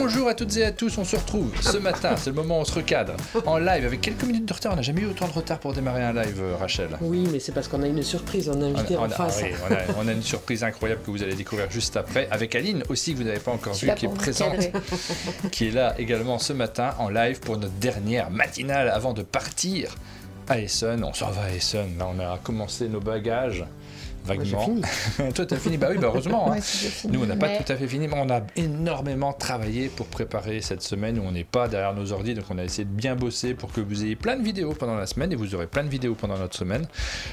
Bonjour à toutes et à tous, on se retrouve ce matin, c'est le moment où on se recadre, en live avec quelques minutes de retard. On n'a jamais eu autant de retard pour démarrer un live, Rachel. Oui, mais c'est parce qu'on a une surprise, on a invité en face. Oui, on a une surprise incroyable que vous allez découvrir juste après, avec Aline aussi, que vous n'avez pas encore vue, qui est présente, qui est là également ce matin en live pour notre dernière matinale avant de partir à Essen. On s'en va à Essen, là on a commencé nos bagages. Vaguement. Moi, j'ai fini. Toi, tu as fini. Bah oui, bah heureusement. Ouais, hein. Nous, on n'a pas tout à fait fini, mais on a énormément travaillé pour préparer cette semaine où on n'est pas derrière nos ordi. Donc, on a essayé de bien bosser pour que vous ayez plein de vidéos pendant la semaine et vous aurez plein de vidéos pendant notre semaine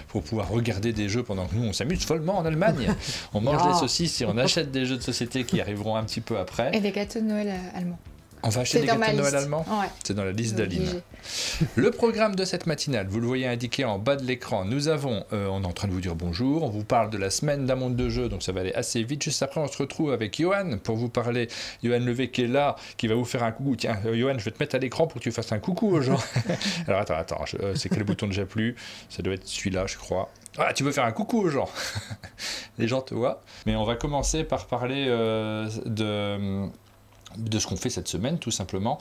pour pouvoir regarder des jeux pendant que nous, on s'amuse follement en Allemagne. On mange des saucisses et on achète des jeux de société qui arriveront un petit peu après. Et des gâteaux de Noël allemands. On va acheter des gâteaux de Noël allemands. Ouais. C'est dans la liste d'Aline. Le programme de cette matinale, vous le voyez indiqué en bas de l'écran. Nous avons, on est en train de vous dire bonjour, on vous parle de la semaine d'un monde de jeux, donc ça va aller assez vite. Juste après, on se retrouve avec Johan pour vous parler. Johan Levé qui est là, qui va vous faire un coucou. Tiens, Johan, je vais te mettre à l'écran pour que tu fasses un coucou aux gens. Alors attends, c'est quel bouton déjà plus? Ça doit être celui-là, je crois. Ah, tu veux faire un coucou aux gens. Les gens te voient. Mais on va commencer par parler de ce qu'on fait cette semaine, tout simplement.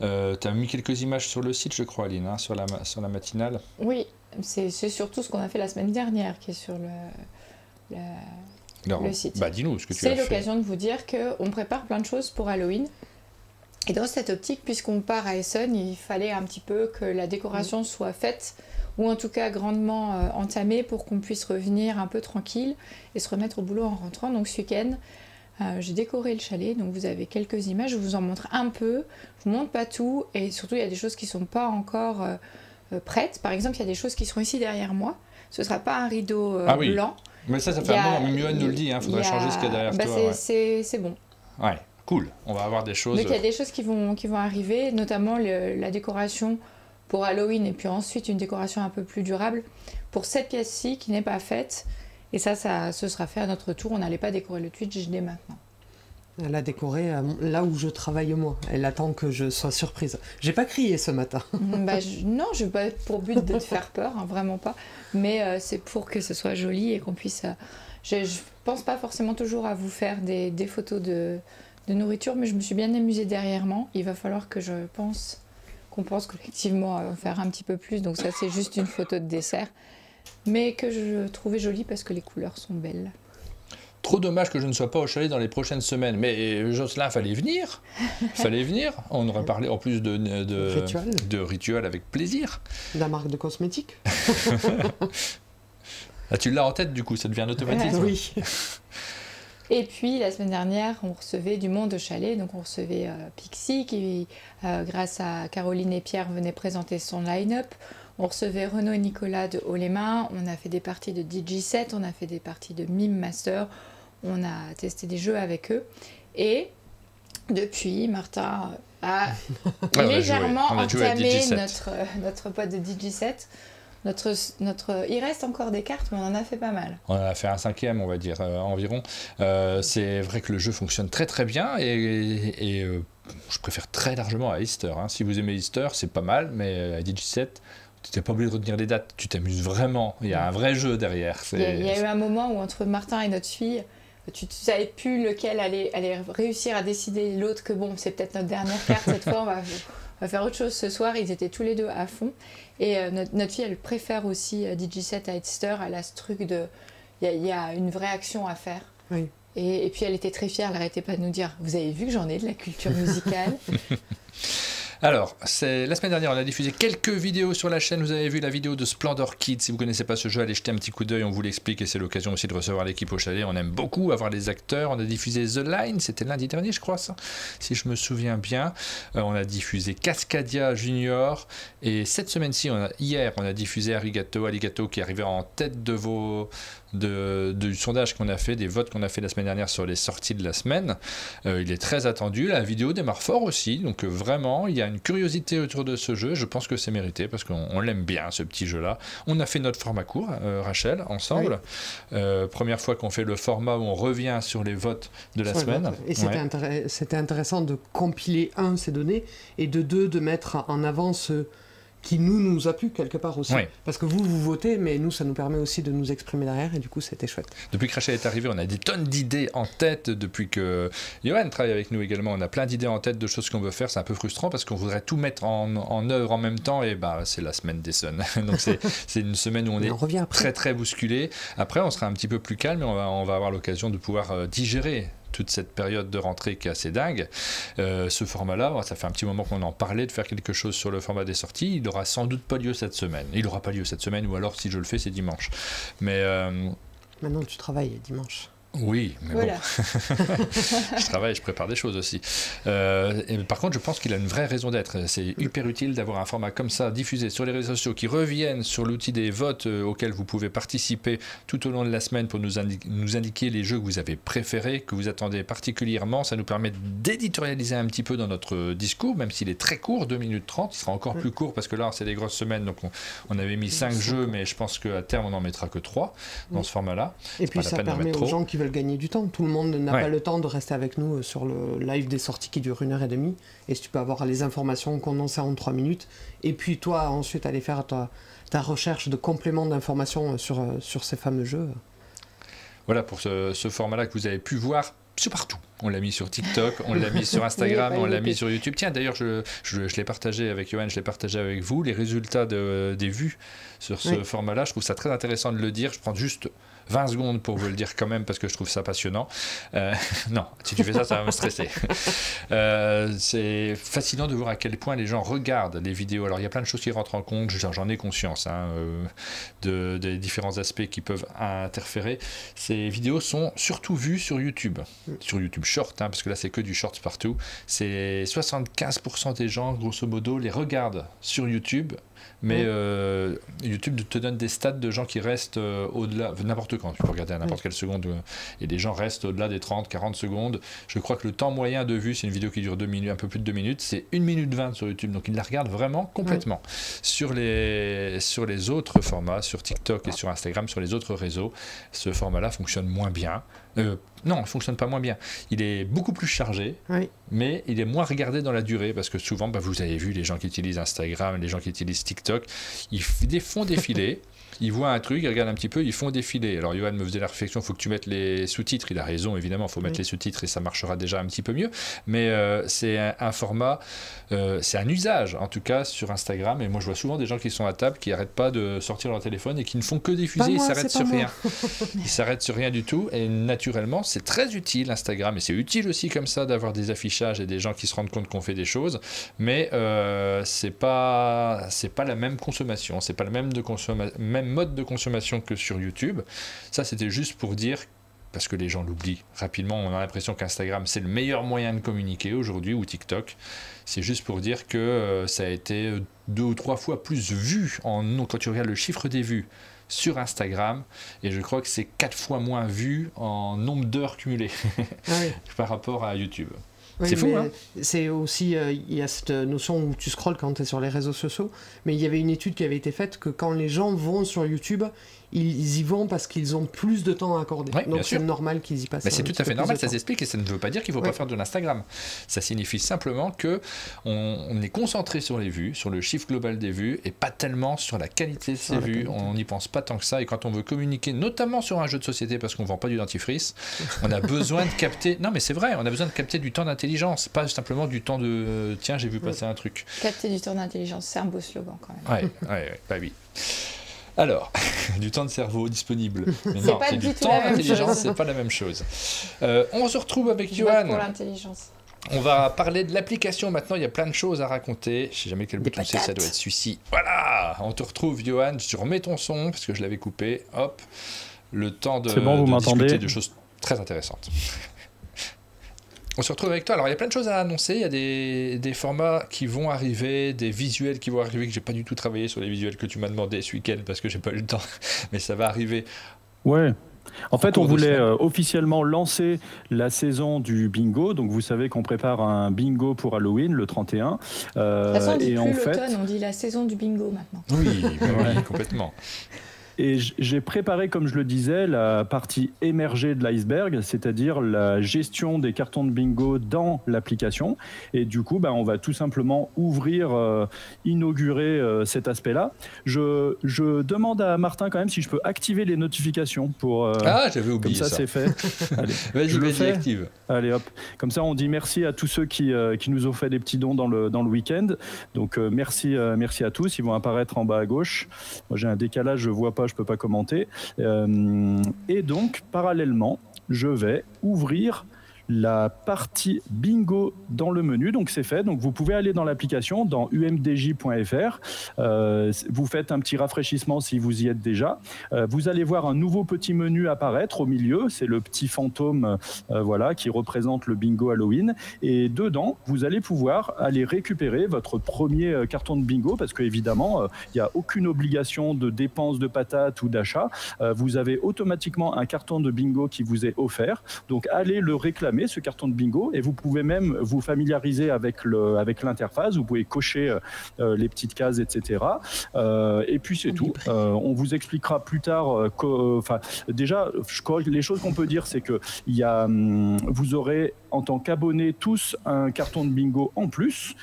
Tu as mis quelques images sur le site, je crois, Aline, hein, sur la matinale. Oui, c'est surtout ce qu'on a fait la semaine dernière qui est sur le site. Bah, dis-nous ce que tu as fait. C'est l'occasion de vous dire qu'on prépare plein de choses pour Halloween. Et dans cette optique, puisqu'on part à Essen, il fallait un petit peu que la décoration soit faite, ou en tout cas grandement entamée, pour qu'on puisse revenir un peu tranquille et se remettre au boulot en rentrant. Donc ce week-end, j'ai décoré le chalet, donc vous avez quelques images, je vous en montre un peu, je vous montre pas tout, et surtout il y a des choses qui sont pas encore prêtes. Par exemple, il y a des choses qui seront ici derrière moi, ce sera pas un rideau blanc. Mais ça fait un moment, même Yoann nous le dit, faudrait changer ce qu'il y a derrière toi. C'est bon. Ouais, cool, on va avoir des choses... Donc il y a des choses qui vont arriver, notamment la décoration pour Halloween, et puis ensuite une décoration un peu plus durable pour cette pièce-ci qui n'est pas faite. Et ça ce sera fait à notre tour. On n'allait pas décorer le Twitch dès maintenant. Elle a décoré là où je travaille moi. Elle attend que je sois surprise. J'ai pas crié ce matin. Non, je n'ai pas pour but de te faire peur, hein, vraiment pas. Mais c'est pour que ce soit joli et qu'on puisse... Je pense pas forcément toujours à vous faire des photos de nourriture, mais je me suis bien amusée derrièrement. Il va falloir que qu'on pense collectivement à en faire un petit peu plus. Donc ça, c'est juste une photo de dessert. Mais que je trouvais jolie parce que les couleurs sont belles. Trop dommage que je ne sois pas au chalet dans les prochaines semaines. Mais Jocelyn, fallait venir. On aurait parlé en plus de rituel avec plaisir. De la marque de cosmétiques. Là, tu l'as en tête, du coup, ça devient un automatisme. Oui. Et puis, la semaine dernière, on recevait du monde au chalet. Donc, on recevait Pixie qui, grâce à Caroline et Pierre, venait présenter son line-up. On recevait Renaud et Nicolas de Haut les Mains, on a fait des parties de DJ7, on a fait des parties de Mime Master, on a testé des jeux avec eux. Et depuis, Martin a légèrement entamé notre pote de DJ7. Il reste encore des cartes, mais on en a fait pas mal. On en a fait un 5e, on va dire, environ. C'est vrai que le jeu fonctionne très très bien et je préfère très largement à Easter. Hein. Si vous aimez Easter, c'est pas mal, mais à DJ7... tu n'es pas obligé de retenir les dates, tu t'amuses vraiment, il y a un vrai jeu derrière. Il y a eu un moment où entre Martin et notre fille, tu ne savais plus lequel allait réussir à décider l'autre que bon, c'est peut-être notre dernière carte, cette fois on va faire autre chose ce soir. Ils étaient tous les deux à fond. Et notre fille, elle préfère aussi DJ7 à Easter, elle a ce truc de... Il y a une vraie action à faire. Oui. Et puis elle était très fière, elle n'arrêtait pas de nous dire « Vous avez vu que j'en ai de la culture musicale ?» Alors, la semaine dernière, on a diffusé quelques vidéos sur la chaîne. Vous avez vu la vidéo de Splendor Kids. Si vous ne connaissez pas ce jeu, allez jeter un petit coup d'œil, on vous l'explique. Et c'est l'occasion aussi de recevoir l'équipe au chalet. On aime beaucoup avoir les acteurs. On a diffusé The Line, c'était lundi dernier, je crois, ça, si je me souviens bien. On a diffusé Cascadia Junior. Et cette semaine-ci, hier, on a diffusé Arigato qui arrivait en tête du sondage qu'on a fait, des votes qu'on a fait la semaine dernière sur les sorties de la semaine. Il est très attendu. La vidéo démarre fort aussi. Donc vraiment, il y a une curiosité autour de ce jeu. Je pense que c'est mérité parce qu'on l'aime bien, ce petit jeu-là. On a fait notre format court, Rachel, ensemble. Oui. Première fois qu'on fait le format où on revient sur les votes de la semaine. Et c'était intéressant de compiler, ces données, et de mettre en avant ceux qui nous a plu quelque part aussi. Oui. Parce que vous votez, mais nous, ça nous permet aussi de nous exprimer derrière, et du coup, c'était chouette. Depuis que Rachel est arrivé, on a des tonnes d'idées en tête. Depuis que Johan travaille avec nous également, on a plein d'idées en tête de choses qu'on veut faire. C'est un peu frustrant parce qu'on voudrait tout mettre en œuvre en même temps, et c'est la semaine des Suns. Donc c'est une semaine où on est très très bousculé. Après, on sera un petit peu plus calme et on va avoir l'occasion de pouvoir digérer toute cette période de rentrée qui est assez dingue. Ce format-là, ça fait un petit moment qu'on en parlait de faire quelque chose sur le format des sorties. Il n'aura sans doute pas lieu cette semaine. Il n'aura pas lieu cette semaine, ou alors si je le fais, c'est dimanche. Mais maintenant, tu travailles dimanche. Oui, mais voilà. Bon, je travaille, je prépare des choses aussi. Et par contre, je pense qu'il a une vraie raison d'être. C'est hyper utile d'avoir un format comme ça diffusé sur les réseaux sociaux qui reviennent sur l'outil des votes auxquels vous pouvez participer tout au long de la semaine pour nous indiquer les jeux que vous avez préférés, que vous attendez particulièrement. Ça nous permet d'éditorialiser un petit peu dans notre discours, même s'il est très court, 2 minutes 30. Il sera encore plus court parce que là, c'est des grosses semaines. Donc, on avait mis 5 jeux, mais je pense qu'à terme, on n'en mettra que 3 dans ce format-là. Et puis, ça permet aux gens qui veulent gagner du temps. Tout le monde n'a pas le temps de rester avec nous sur le live des sorties qui dure 1h30. Et si tu peux avoir les informations condensées en 3 minutes, et puis toi, ensuite, aller faire ta recherche de compléments d'informations sur ces fameux jeux. Voilà pour ce format-là que vous avez pu voir partout. On l'a mis sur TikTok, on l'a mis sur Instagram, on l'a mis sur YouTube. Tiens, d'ailleurs, je l'ai partagé avec Johan, je l'ai partagé avec vous, les résultats des vues sur ce format-là. Je trouve ça très intéressant de le dire. Je prends juste 20 secondes pour vous le dire quand même, parce que je trouve ça passionnant. Non, si tu fais ça, ça va me stresser. C'est fascinant de voir à quel point les gens regardent les vidéos. Alors, il y a plein de choses qui rentrent en compte, j'en ai conscience, des différents aspects qui peuvent interférer. Ces vidéos sont surtout vues sur YouTube Short, parce que là, c'est que du short partout. C'est 75% des gens, grosso modo, les regardent sur YouTube. Mais YouTube te donne des stats de gens qui restent au-delà, n'importe quand, tu peux regarder à n'importe quelle seconde, et des gens restent au-delà des 30-40 secondes. Je crois que le temps moyen de vue, c'est une vidéo qui dure 2 minutes, un peu plus de 2 minutes, c'est 1 minute 20 sur YouTube, donc ils la regardent vraiment complètement. Sur les autres formats, sur TikTok et sur Instagram, sur les autres réseaux, ce format-là fonctionne moins bien. Non, il ne fonctionne pas moins bien. Il est beaucoup plus chargé, mais il est moins regardé dans la durée, parce que souvent, vous avez vu les gens qui utilisent Instagram, les gens qui utilisent TikTok, ils font défiler. Ils voient un truc, ils regardent un petit peu, ils font défiler. Alors Johan me faisait la réflexion, il faut que tu mettes les sous-titres. Il a raison, évidemment, il faut mettre les sous-titres et ça marchera déjà un petit peu mieux. Mais c'est un format, c'est un usage, en tout cas, sur Instagram. Et moi, je vois souvent des gens qui sont à table, qui n'arrêtent pas de sortir leur téléphone et qui ne font que diffuser, ils s'arrêtent sur rien. Ils s'arrêtent sur rien du tout. Et naturellement, c'est très utile, Instagram. Et c'est utile aussi, comme ça, d'avoir des affichages et des gens qui se rendent compte qu'on fait des choses. Mais c'est pas la même consommation. C'est pas le même mode de consommation que sur YouTube. Ça, c'était juste pour dire, parce que les gens l'oublient rapidement, on a l'impression qu'Instagram, c'est le meilleur moyen de communiquer aujourd'hui, ou TikTok. C'est juste pour dire que ça a été 2 ou 3 fois plus vu quand tu regardes le chiffre des vues sur Instagram, et je crois que c'est 4 fois moins vu en nombre d'heures cumulées par rapport à YouTube. C'est fou, hein? C'est aussi, il y a cette notion où tu scrolles quand tu es sur les réseaux sociaux, mais il y avait une étude qui avait été faite que quand les gens vont sur YouTube, ils y vont parce qu'ils ont plus de temps à accorder. Donc c'est normal qu'ils y passent. Mais c'est tout à fait normal, ça s'explique, et ça ne veut pas dire qu'il ne faut pas faire de l'Instagram. Ça signifie simplement qu'on est concentré sur les vues, sur le chiffre global des vues, et pas tellement sur la qualité de ces vues. On n'y pense pas tant que ça, et quand on veut communiquer, notamment sur un jeu de société, parce qu'on ne vend pas du dentifrice, on a besoin de capter... Non mais c'est vrai, on a besoin de capter du temps d'intelligence, pas simplement du temps de... Tiens, j'ai vu passer un truc. Capter du temps d'intelligence, c'est un beau slogan quand même. Bah oui. Alors, du temps de cerveau disponible. Mais non, c'est du temps d'intelligence, c'est pas la même chose. On se retrouve avec Johan. Pour l'intelligence. On va parler de l'application maintenant, il y a plein de choses à raconter. Je sais jamais quel bouton c'est, ça doit être celui-ci. Voilà, on te retrouve Johan, je remets ton son parce que je l'avais coupé. Hop, le temps de discuter de choses très intéressantes. On se retrouve avec toi. Alors, il y a plein de choses à annoncer. Il y a des formats qui vont arriver, des visuels qui vont arriver, que j'ai pas du tout travaillé sur les visuels que tu m'as demandé ce week-end parce que j'ai pas eu le temps. Mais ça va arriver. Ouais. En fait, on voulait officiellement lancer la saison du bingo. Donc, vous savez qu'on prépare un bingo pour Halloween, le 31. De toute façon, on dit plus l'automne, on dit la saison du bingo maintenant. Oui, complètement. Et j'ai préparé, comme je le disais, la partie émergée de l'iceberg, c'est-à-dire la gestion des cartons de bingo dans l'application. Et du coup, on va tout simplement inaugurer cet aspect-là. Je demande à Martin quand même si je peux activer les notifications pour... j'avais oublié ça. Comme ça, c'est fait. Vas-y, active. Allez, hop. Comme ça, on dit merci à tous ceux qui nous ont fait des petits dons dans le week-end. Donc, merci à tous. Ils vont apparaître en bas à gauche. Moi, j'ai un décalage, je vois pas, je peux pas commenter. Et donc, parallèlement, je vais ouvrir la partie bingo dans le menu. Donc c'est fait. Donc vous pouvez aller dans l'application, dans umdj.fr. Vous faites un petit rafraîchissement si vous y êtes déjà. Vous allez voir un nouveau petit menu apparaître au milieu. C'est le petit fantôme qui représente le bingo Halloween. Et dedans, vous allez pouvoir aller récupérer votre premier carton de bingo parce qu'évidemment, il n'y a aucune obligation de dépense de patates ou d'achat. Vous avez automatiquement un carton de bingo qui vous est offert. Donc allez le réclamer, ce carton de bingo, et vous pouvez même vous familiariser avec l'interface. Vous pouvez cocher les petites cases, etc. Et puis c'est tout. On vous expliquera plus tard. Déjà, je crois que les choses qu'on peut dire, c'est que vous aurez en tant qu'abonné tous un carton de bingo en plus,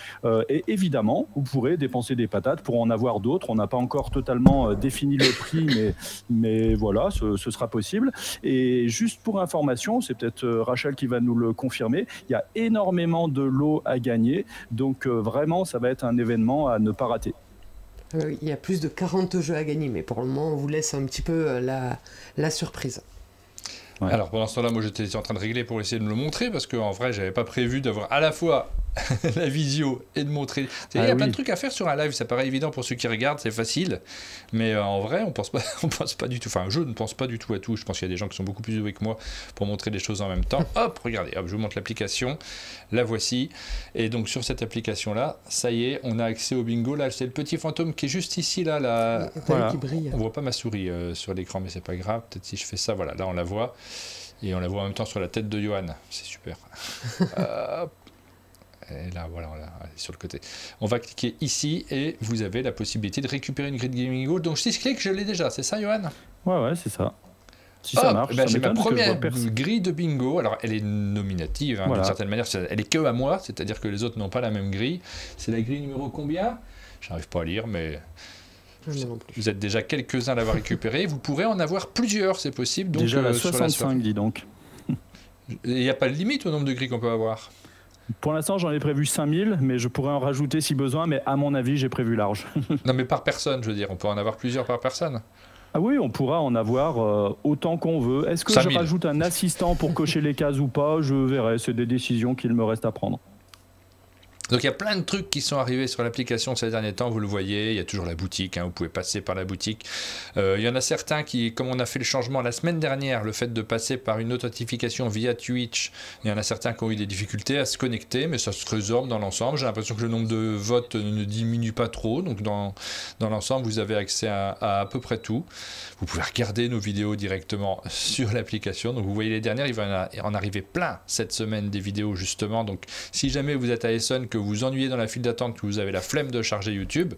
et évidemment vous pourrez dépenser des patates pour en avoir d'autres. On n'a pas encore totalement défini le prix, mais voilà, ce sera possible. Et juste pour information, c'est peut-être Rachel qui va nous le confirmer, il y a énormément de lots à gagner, donc vraiment ça va être un événement à ne pas rater. Il y a plus de 40 jeux à gagner, mais pour le moment on vous laisse un petit peu la surprise. Ouais. Alors pendant ce temps-là, moi j'étais en train de régler pour essayer de me le montrer parce qu'en vrai j'avais pas prévu d'avoir à la fois la visio et de montrer. Il y a plein de trucs à faire sur un live, ça paraît évident pour ceux qui regardent, c'est facile, mais en vrai on pense pas du tout. Enfin, je ne pense pas du tout à tout. Je pense qu'il y a des gens qui sont beaucoup plus doués que moi pour montrer des choses en même temps. Hop, regardez, hop, je vous montre l'application. La voici. Et donc sur cette application-là, ça y est, on a accès au bingo. Là, c'est le petit fantôme qui est juste ici, là. Voilà. Qui brille. On voit pas ma souris sur l'écran, mais c'est pas grave. Peut-être si je fais ça, voilà, là on la voit. Et on la voit en même temps sur la tête de Johan. C'est super. Et là, voilà, allez, sur le côté. On va cliquer ici et vous avez la possibilité de récupérer une grille de bingo. Donc si je clique, je l'ai déjà. C'est ça, Johan ? Ouais, c'est ça. Si ça marche, j'ai ma première grille de bingo. Alors, elle est nominative, d'une certaine manière. Elle est que à moi, c'est-à-dire que les autres n'ont pas la même grille. C'est la grille numéro combien ? Je n'arrive pas à lire, mais... Vous êtes déjà quelques-uns à l'avoir récupéré. Vous pourrez en avoir plusieurs, c'est possible. Donc, déjà la 65, dis donc. Il n'y a pas de limite au nombre de grilles qu'on peut avoir ? Pour l'instant, j'en ai prévu 5000, mais je pourrais en rajouter si besoin, mais à mon avis, j'ai prévu large. Non, mais par personne, je veux dire. On peut en avoir plusieurs par personne. Ah oui, on pourra en avoir autant qu'on veut. Est-ce que 5000. Je rajoute un assistant pour cocher les cases ou pas ? Je verrai, c'est des décisions qu'il me reste à prendre. Donc il y a plein de trucs qui sont arrivés sur l'application ces derniers temps, vous le voyez, il y a toujours la boutique, vous pouvez passer par la boutique. Il y en a certains qui, comme on a fait le changement la semaine dernière, le fait de passer par une notification via Twitch, il y en a certains qui ont eu des difficultés à se connecter, mais ça se résorbe dans l'ensemble. J'ai l'impression que le nombre de votes ne diminue pas trop, donc dans l'ensemble vous avez accès à peu près tout. Vous pouvez regarder nos vidéos directement sur l'application, donc vous voyez les dernières, il va en arriver plein cette semaine des vidéos justement, donc si jamais vous êtes à Essonne, que vous ennuyez dans la file d'attente, que vous avez la flemme de charger YouTube,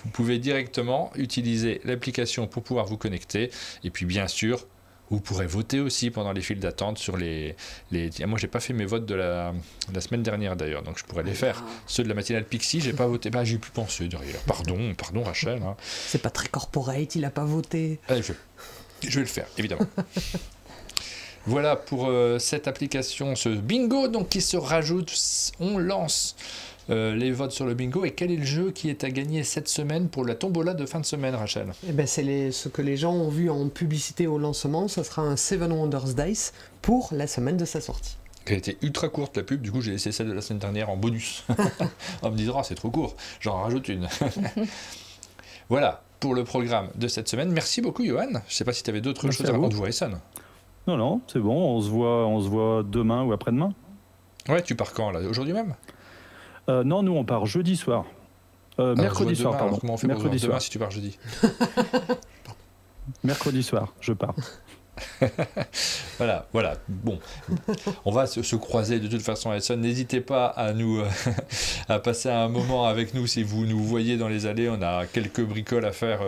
vous pouvez directement utiliser l'application pour pouvoir vous connecter. Et puis bien sûr, vous pourrez voter aussi pendant les files d'attente sur les... Moi, j'ai pas fait mes votes de la semaine dernière d'ailleurs, donc je pourrais les faire. Ceux de la matinale Pixie, j'ai pas voté. J'ai pu penser derrière. Pardon Rachel. C'est pas très corporate, il a pas voté. Allez, je vais le faire, évidemment. Voilà pour cette application, ce bingo donc qui se rajoute. On lance les votes sur le bingo. Et quel est le jeu qui est à gagner cette semaine pour la tombola de fin de semaine, Rachel ? C'est ce que les gens ont vu en publicité au lancement. Ça sera un Seven Wonders Dice pour la semaine de sa sortie. Elle était ultra courte la pub, du coup j'ai laissé celle de la semaine dernière en bonus. En me disant, c'est trop court, j'en rajoute une. Voilà pour le programme de cette semaine. Merci beaucoup, Johan. Je ne sais pas si tu avais d'autres choses à raconter. Vous, Essonne ? Non, c'est bon, on se voit demain ou après-demain. Ouais, tu pars quand là ? Aujourd'hui même ? Non, nous on part jeudi soir. Mercredi soir, pardon. Comment on fait mercredi soir demain si tu pars jeudi ? Mercredi soir, je pars. Voilà. Bon, on va se croiser de toute façon, Edson. N'hésitez pas à nous à passer un moment avec nous si vous nous voyez dans les allées. On a quelques bricoles à faire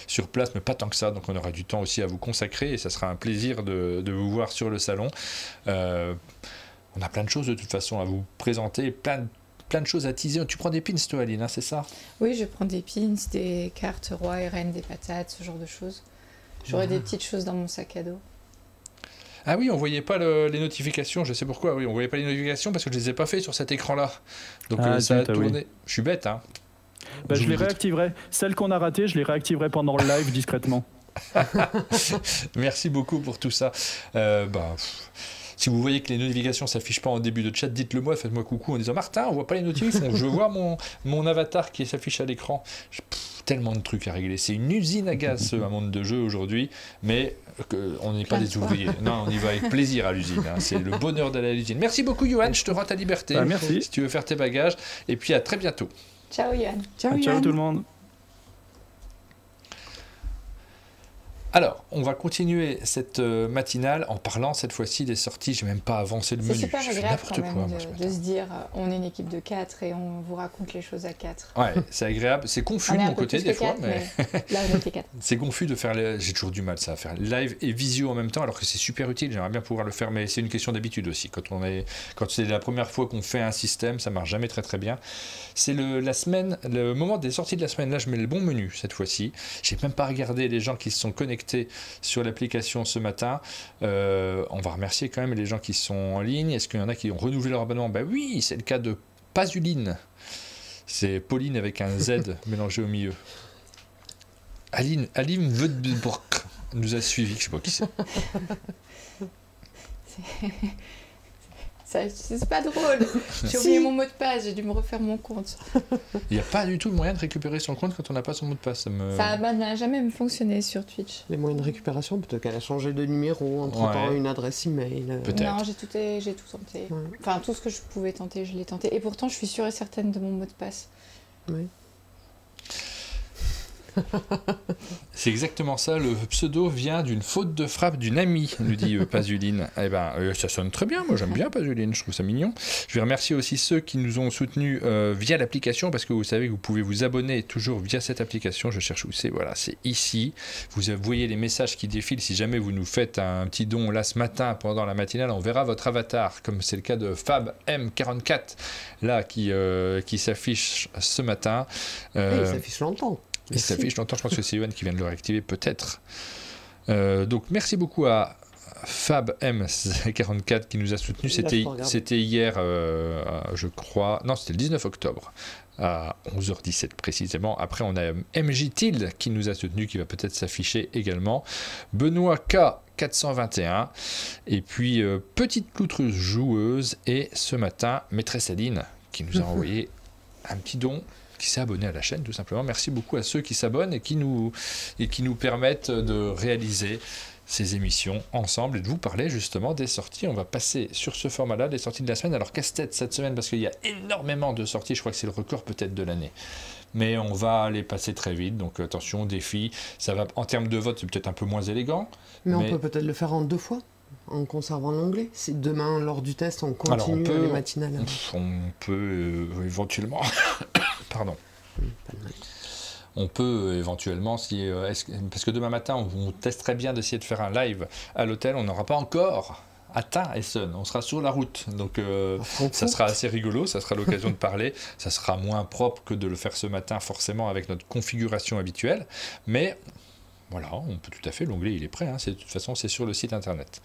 sur place, mais pas tant que ça. Donc on aura du temps aussi à vous consacrer et ça sera un plaisir de vous voir sur le salon. On a plein de choses de toute façon à vous présenter, plein de choses à teaser. Tu prends des pins toi, Aline, hein, c'est ça? Oui, je prends des pins, des cartes roi et reine, des patates, ce genre de choses. J'aurai des petites choses dans mon sac à dos. Ah oui, on voyait pas les notifications, je sais pourquoi. Oui, on voyait pas les notifications parce que je les ai pas fait sur cet écran-là. Donc ça a tourné. Oui. Je suis bête, hein. Bah, je les réactiverai. Celles qu'on a ratées, je les réactiverai pendant le live discrètement. Merci beaucoup pour tout ça. Si vous voyez que les notifications ne s'affichent pas en début de chat, dites-le moi, faites-moi coucou en disant Martin, on voit pas les notifications. Je vois mon avatar qui s'affiche à l'écran. Tellement de trucs à régler. C'est une usine à gaz, un monde de jeu aujourd'hui, mais on n'est pas des ouvriers. Non, on y va avec plaisir à l'usine. Hein. C'est le bonheur d'aller à l'usine. Merci beaucoup, Johan. Je te rends ta liberté. Merci. Si tu veux faire tes bagages. Et puis à très bientôt. Ciao, Johan. Ciao tout le monde. Alors, on va continuer cette matinale en parlant cette fois-ci des sorties. Je n'ai même pas avancé le menu. C'est super agréable quand même de se dire on est une équipe de 4 et on vous raconte les choses à 4. Ouais, c'est agréable. C'est confus de mon côté des fois. 4, mais là, on était 4. C'est confus de faire... J'ai toujours du mal ça, à faire live et visio en même temps, alors que c'est super utile. J'aimerais bien pouvoir le faire, mais c'est une question d'habitude aussi. Quand c'est la première fois qu'on fait un système, ça marche jamais très très bien. C'est le moment des sorties de la semaine. Là, je mets le bon menu cette fois-ci. J'ai même pas regardé les gens qui se sont connectés sur l'application ce matin. On va remercier quand même les gens qui sont en ligne. Est-ce qu'il y en a qui ont renouvelé leur abonnement? Ben oui, c'est le cas de Pasuline. C'est Pauline avec un Z mélangé au milieu. Aline Vedburg nous a suivis, je sais pas qui c'est. C'est pas drôle. J'ai oublié mon mot de passe, j'ai dû me refaire mon compte. Il n'y a pas du tout le moyen de récupérer son compte quand on n'a pas son mot de passe. Ça n'a jamais fonctionné sur Twitch. Les moyens de récupération, peut-être qu'elle a changé de numéro, entre-temps une adresse email. Non, j'ai tout tenté. Ouais. Enfin, tout ce que je pouvais tenter, je l'ai tenté. Et pourtant, je suis sûre et certaine de mon mot de passe. Oui. C'est exactement ça, le pseudo vient d'une faute de frappe d'une amie, nous dit Pasuline. Eh ben, ça sonne très bien, moi j'aime bien Pasuline, je trouve ça mignon. Je vais remercier aussi ceux qui nous ont soutenus via l'application, parce que vous savez que vous pouvez vous abonner toujours via cette application. Je cherche où c'est, voilà, c'est ici. Vous voyez les messages qui défilent. Si jamais vous nous faites un petit don là ce matin pendant la matinale, on verra votre avatar, comme c'est le cas de Fab M44 là qui s'affiche ce matin. Il s'affiche longtemps. Il s'affiche longtemps, je pense que c'est Yoann qui vient de le réactiver peut-être. Donc merci beaucoup à Fab M44 qui nous a soutenus. C'était hier, je crois, non c'était le 19 octobre à 11h17 précisément. Après on a MJ Tilde qui nous a soutenus, qui va peut-être s'afficher également. Benoît K 421 et puis Petite Loutreuse Joueuse et ce matin Maîtresse Aline qui nous a envoyé un petit don, qui s'est abonné à la chaîne tout simplement. Merci beaucoup à ceux qui s'abonnent et qui nous permettent de réaliser ces émissions ensemble et de vous parler justement des sorties. On va passer sur ce format-là, des sorties de la semaine. Alors casse-tête cette semaine parce qu'il y a énormément de sorties, je crois que c'est le record peut-être de l'année. Mais on va les passer très vite, donc attention, défi. Ça va, en termes de vote, c'est peut-être un peu moins élégant. Mais on peut peut-être le faire en 2 fois en conservant l'onglet. Si demain, lors du test, on continue les matinales. On peut éventuellement... Pardon. On peut éventuellement, parce que demain matin, on testerait bien d'essayer de faire un live à l'hôtel. On n'aura pas encore atteint Essen. On sera sur la route. Donc ça sera assez rigolo. Ça sera l'occasion de parler. Ça sera moins propre que de le faire ce matin, forcément, avec notre configuration habituelle. Mais voilà, on peut tout à fait. L'onglet, il est prêt. Hein. De toute façon, c'est sur le site internet.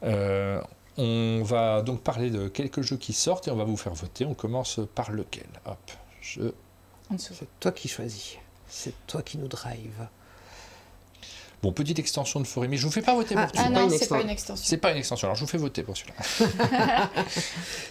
On va donc parler de quelques jeux qui sortent et on va vous faire voter. On commence par lequel? Hop. C'est toi qui choisis. C'est toi qui nous drive. Bon, petite extension de Forémi. Je vous fais pas voter pour celui-là. Ah non, c'est pas une extension. C'est pas une extension. Alors je vous fais voter pour celui-là.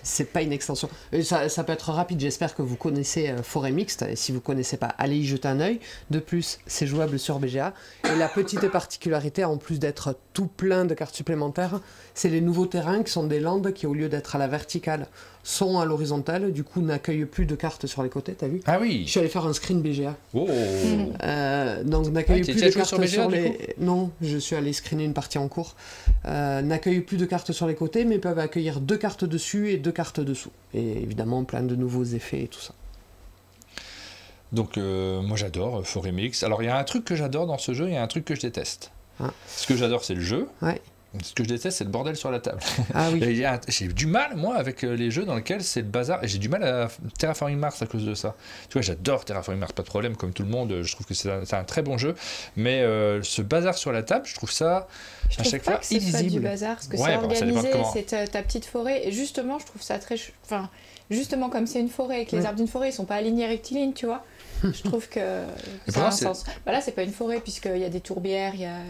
C'est pas une extension. Ça peut être rapide. J'espère que vous connaissez Forémixte. Et si vous connaissez pas, allez y jeter un œil. De plus, c'est jouable sur BGA. Et la petite particularité, en plus d'être tout plein de cartes supplémentaires, c'est les nouveaux terrains qui sont des landes qui, au lieu d'être à la verticale, sont à l'horizontale, du coup n'accueillent plus de cartes sur les côtés, t'as vu? Ah oui. Je suis allé faire un screen BGA. Oh. Donc n'accueille plus de cartes sur BGA, sur les... Non, je suis allé screener une partie en cours. N'accueille plus de cartes sur les côtés, mais peuvent accueillir 2 cartes dessus et 2 cartes dessous. Et évidemment, plein de nouveaux effets et tout ça. Donc moi j'adore Forimix. Alors il y a un truc que j'adore dans ce jeu, il y a un truc que je déteste. Ce que j'adore c'est le jeu. Ouais. Ce que je déteste, c'est le bordel sur la table. Ah oui. J'ai du mal, moi, avec les jeux dans lesquels c'est le bazar. Et j'ai du mal à Terraforming Mars à cause de ça. Tu vois, j'adore Terraforming Mars, pas de problème, comme tout le monde. Je trouve que c'est un très bon jeu. Mais ce bazar sur la table, je trouve ça à chaque fois illisible. C'est pas du bazar, parce que c'est organisé, c'est ta petite forêt. Et justement, je trouve ça très... Enfin, justement, comme c'est une forêt et que les arbres d'une forêt, ils sont pas alignés rectilignes, tu vois. Je trouve que ça a un sens. Bah là, c'est pas une forêt, puisqu'il y a des tourbières, il y a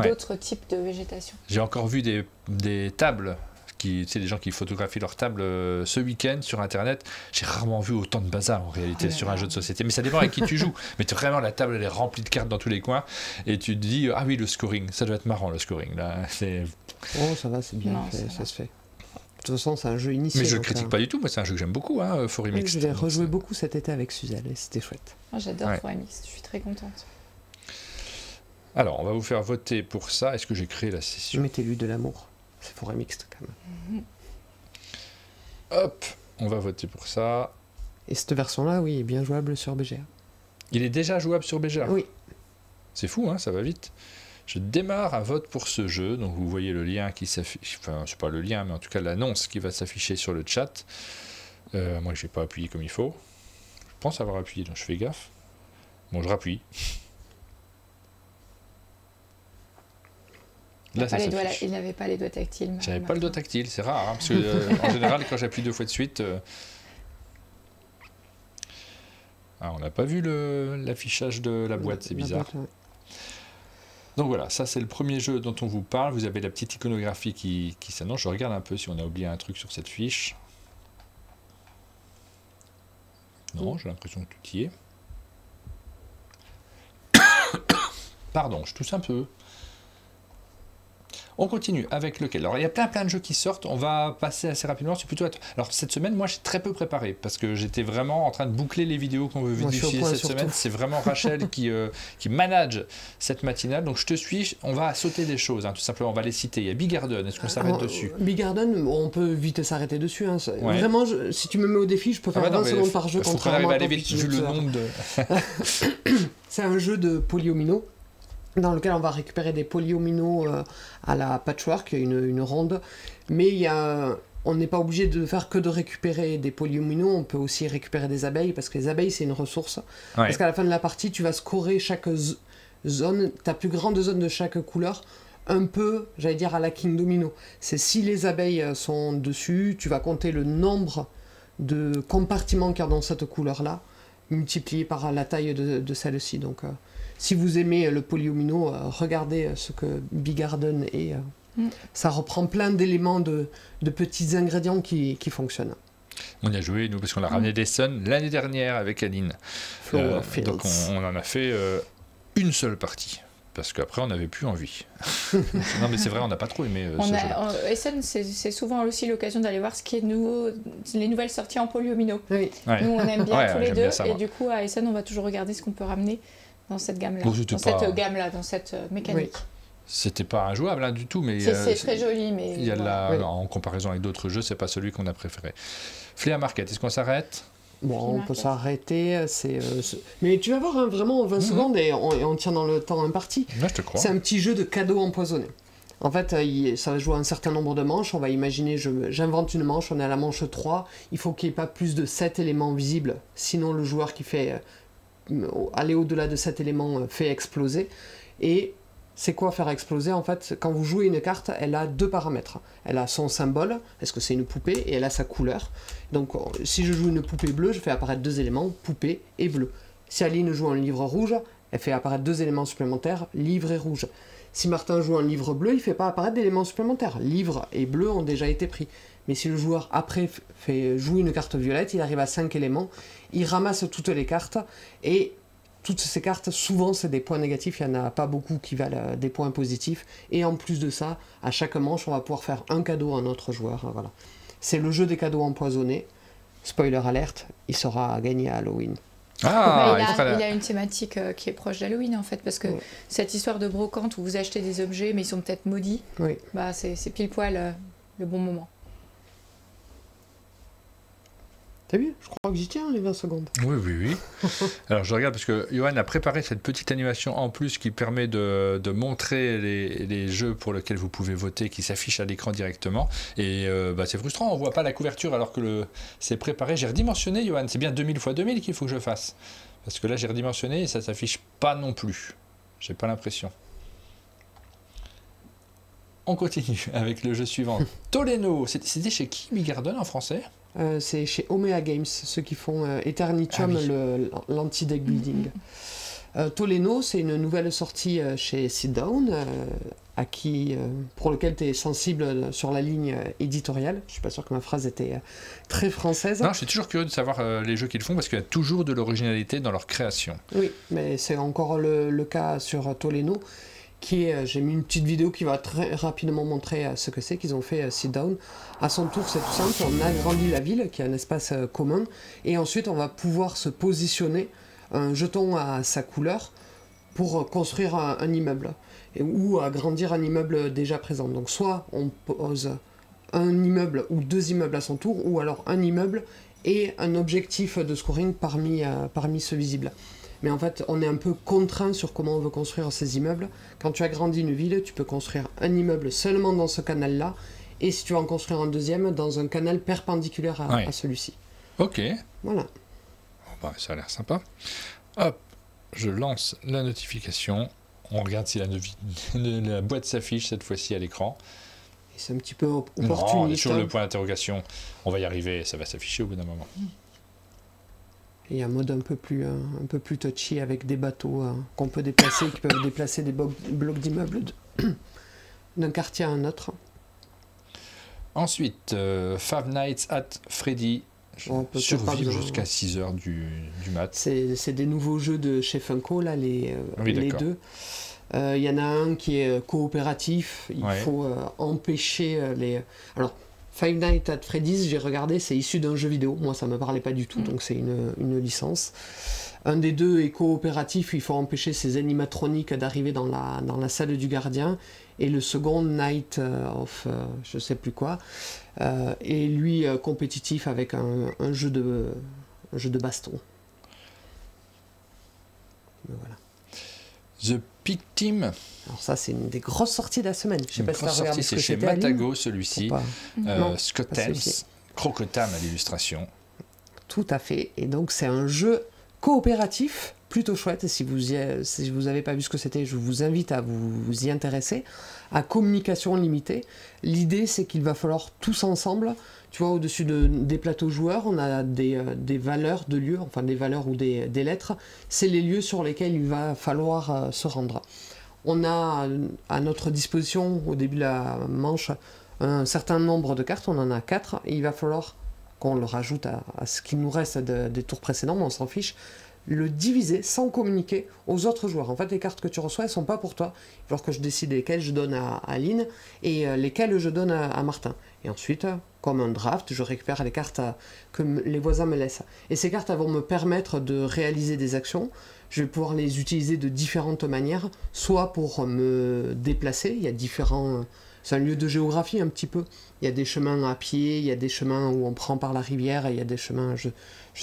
d'autres types de végétation. J'ai encore vu des tables, tu sais, des gens qui photographient leurs tables ce week-end sur Internet. J'ai rarement vu autant de bazar en réalité sur un jeu de société. Mais ça dépend avec qui tu joues. Mais vraiment, la table, elle est remplie de cartes dans tous les coins. Et tu te dis, ah oui, le scoring, ça doit être marrant, le scoring. Là, oh, ça va, c'est bien fait, ça se fait. De toute façon, c'est un jeu initié. Mais je ne critique pas du tout, moi c'est un jeu que j'aime beaucoup, Forimix. Je l'ai rejoué beaucoup cet été avec Suzelle et c'était chouette. J'adore Forimix, je suis très contente. Alors, on va vous faire voter pour ça. Est-ce que j'ai créé la session? Mettez-lui de l'amour. C'est Forimix quand même. Hop, on va voter pour ça. Et cette version-là, oui, est bien jouable sur BGA. Il est déjà jouable sur BGA? Oui. C'est fou, hein, ça va vite. Je démarre un vote pour ce jeu. Donc, vous voyez le lien qui s'affiche. Enfin, c'est pas le lien, mais en tout cas l'annonce qui va s'afficher sur le chat. Moi, je n'ai pas appuyé comme il faut. Je pense avoir appuyé, donc je fais gaffe. Bon, je rappuie. Là, il n'avait pas les doigts tactiles. J'avais pas le doigt tactile, c'est rare, hein, parce que en général, quand j'appuie 2 fois de suite, on n'a pas vu l'affichage de la boîte, c'est bizarre. Boîte, ouais. Donc voilà, ça c'est le premier jeu dont on vous parle. Vous avez la petite iconographie qui s'annonce. Je regarde un peu si on a oublié un truc sur cette fiche. Non, j'ai l'impression que tout y est. Pardon, je tousse un peu. On continue avec lequel? Alors il y a plein de jeux qui sortent, on va passer assez rapidement. C'est plutôt alors cette semaine, moi j'ai très peu préparé parce que j'étais vraiment en train de boucler les vidéos qu'on veut diffuser cette semaine. C'est vraiment Rachel qui manage cette matinale. Donc je te suis, on va sauter des choses, hein, tout simplement, on va les citer. Il y a Big Garden, est-ce qu'on s'arrête dessus? Big Garden, on peut vite s'arrêter dessus. Hein. Ouais. Vraiment, si tu me mets au défi, je peux faire 20 secondes par jeu. Il faut qu'on arrive à aller vite vu le nombre de... C'est un jeu de polyomino, dans lequel on va récupérer des polyomino à la patchwork, une ronde, mais on n'est pas obligé de faire que de récupérer des polyomino, on peut aussi récupérer des abeilles, parce que les abeilles c'est une ressource, parce qu'à la fin de la partie tu vas scorer chaque zone, ta plus grande zone de chaque couleur, un peu, j'allais dire, à la King Domino. C'est si les abeilles sont dessus, tu vas compter le nombre de compartiments qu'il y a dans cette couleur-là, multiplié par la taille de celle-ci, donc... Si vous aimez le polyomino, regardez ce que Big Garden est. Ça reprend plein d'éléments de petits ingrédients qui fonctionnent. On y a joué, nous, parce qu'on a ramené des Suns l'année dernière avec Aline. Donc on en a fait une seule partie. Parce qu'après, on n'avait plus envie. Non, mais c'est vrai, on n'a pas trop aimé ce jeu-là. Essen, c'est souvent aussi l'occasion d'aller voir ce qui est nouveau, les nouvelles sorties en polyomino. Oui. Ouais. Nous, on aime bien tous les deux. Ça, et du coup, à Essen, on va toujours regarder ce qu'on peut ramener dans cette gamme-là, dans cette mécanique. Oui. C'était pas injouable hein, du tout, mais c'est très joli, mais il y a en comparaison avec d'autres jeux, c'est pas celui qu'on a préféré. Flea Market, est-ce qu'on s'arrête? Bon, on peut s'arrêter, mais tu vas voir hein, vraiment 20 secondes et on tient dans le temps imparti. Ouais, je te crois. C'est un petit jeu de cadeaux empoisonnés. En fait, ça va jouer un certain nombre de manches. On va imaginer, j'invente une manche, on est à la manche 3. Il faut qu'il n'y ait pas plus de 7 éléments visibles. Sinon, le joueur qui fait aller au-delà de 7 éléments fait exploser. Et c'est quoi faire exploser? En fait, quand vous jouez une carte, elle a 2 paramètres. Elle a son symbole, est-ce que c'est une poupée, et elle a sa couleur. Donc, si je joue une poupée bleue, je fais apparaître 2 éléments, poupée et bleu. Si Aline joue un livre rouge, elle fait apparaître 2 éléments supplémentaires, livre et rouge. Si Martin joue un livre bleu, il ne fait pas apparaître d'éléments supplémentaires. Livre et bleu ont déjà été pris. Mais si le joueur, après, joue une carte violette, il arrive à 5 éléments, il ramasse toutes les cartes, et toutes ces cartes, souvent, c'est des points négatifs, il n'y en a pas beaucoup qui valent des points positifs, et en plus de ça, à chaque manche, on va pouvoir faire un cadeau à notre joueur, voilà. C'est le jeu des cadeaux empoisonnés. Spoiler alerte, il sera gagné à Halloween. Ah, il a une thématique qui est proche d'Halloween en fait, parce que cette histoire de brocante où vous achetez des objets mais ils sont peut-être maudits, bah, c'est pile poil le bon moment. T'as vu? Je crois que j'y tiens les 20 secondes. Oui. Alors je regarde parce que Johan a préparé cette petite animation en plus qui permet de montrer les jeux pour lesquels vous pouvez voter qui s'affichent à l'écran directement. Et c'est frustrant, on voit pas la couverture alors que c'est préparé. J'ai redimensionné, Johan, c'est bien 2000 x 2000 qu'il faut que je fasse. Parce que là j'ai redimensionné et ça s'affiche pas non plus. J'ai pas l'impression. On continue avec le jeu suivant. Toleno, c'était chez qui, Bigarden en français? C'est chez Omea Games, ceux qui font Eternitium, l'anti-deck building. Toleno, c'est une nouvelle sortie chez Sit Down, pour lequel tu es sensible sur la ligne éditoriale. Je ne suis pas sûr que ma phrase était très française. Non, je suis toujours curieux de savoir les jeux qu'ils font parce qu'il y a toujours de l'originalité dans leur création. Oui, mais c'est encore le cas sur Toleno. J'ai mis une petite vidéo qui va très rapidement montrer ce que c'est qu'ils ont fait Sit Down. À son tour, c'est tout simple, on agrandit la ville, qui est un espace commun, et ensuite on va pouvoir se positionner un jeton à sa couleur pour construire un immeuble, ou agrandir un immeuble déjà présent. Donc soit on pose un immeuble ou 2 immeubles à son tour, ou alors un immeuble et un objectif de scoring parmi ceux visibles. Mais en fait, on est un peu contraint sur comment on veut construire ces immeubles. Quand tu agrandis une ville, tu peux construire un immeuble seulement dans ce canal-là, et si tu veux en construire un deuxième, dans un canal perpendiculaire à celui-ci. Ok. Voilà. Ça a l'air sympa. Hop, je lance la notification. On regarde si la boîte s'affiche cette fois-ci à l'écran. C'est un petit peu opportuniste. Non, on est sur le point d'interrogation. On va y arriver, ça va s'afficher au bout d'un moment. Il y a un mode un peu plus touchy avec des bateaux qu'on peut déplacer, qui peuvent déplacer des blocs d'immeubles d'un quartier à un autre. Ensuite, Five Nights at Freddy. Survivre jusqu'à 6h du mat. C'est des nouveaux jeux de chez Funko, là, les deux. Il y en a un qui est coopératif. Il faut empêcher les... Alors, Five Nights at Freddy's, j'ai regardé, c'est issu d'un jeu vidéo. Moi, ça ne me parlait pas du tout, donc c'est une licence. Un des deux est coopératif, il faut empêcher ces animatroniques d'arriver dans la salle du gardien. Et le second, Night of je sais plus quoi, est lui compétitif avec un jeu de baston. Mais voilà. The Peak Team. Alors ça, c'est une des grosses sorties de la semaine. Je sais pas si t'as regardé ce que c'est chez Matago, celui-ci. Scott Thames, Crocotam à l'illustration. Tout à fait. Et donc, c'est un jeu coopératif, plutôt chouette. Et si vous n'avez pas vu ce que c'était, je vous invite à vous y intéresser. À communication limitée. L'idée, c'est qu'il va falloir tous ensemble, tu vois, au-dessus des plateaux joueurs, on a des valeurs de lieux, enfin des valeurs ou des lettres. C'est les lieux sur lesquels il va falloir se rendre. On a à notre disposition, au début de la manche, un certain nombre de cartes, on en a 4, et il va falloir qu'on le rajoute à ce qu'il nous reste des tours précédents, mais on s'en fiche, le diviser sans communiquer aux autres joueurs. En fait, les cartes que tu reçois, elles ne sont pas pour toi. Il va falloir que je décide lesquelles je donne à Aline et lesquelles je donne à Martin. Et ensuite, comme un draft, je récupère les cartes que les voisins me laissent. Et ces cartes, elles vont me permettre de réaliser des actions. Je vais pouvoir les utiliser de différentes manières, soit pour me déplacer, il y a différents... C'est un lieu de géographie un petit peu. Il y a des chemins à pied, il y a des chemins où on prend par la rivière, et il y a des chemins, je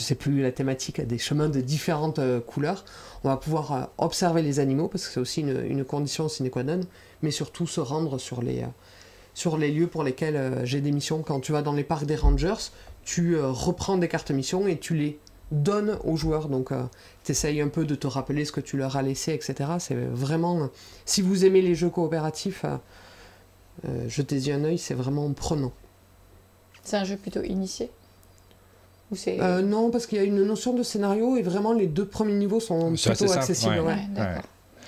sais plus la thématique, des chemins de différentes couleurs. On va pouvoir observer les animaux, parce que c'est aussi une condition sine qua non, mais surtout se rendre sur les lieux pour lesquels j'ai des missions. Quand tu vas dans les parcs des rangers, tu reprends des cartes missions et tu les donnes aux joueurs. Donc tu essayes un peu de te rappeler ce que tu leur as laissé, etc. C'est vraiment... Si vous aimez les jeux coopératifs... jetez-y un œil, c'est vraiment prenant. C'est un jeu plutôt initié ou c'est... Non, parce qu'il y a une notion de scénario et vraiment les 2 premiers niveaux sont plutôt accessibles. Ouais, d'accord.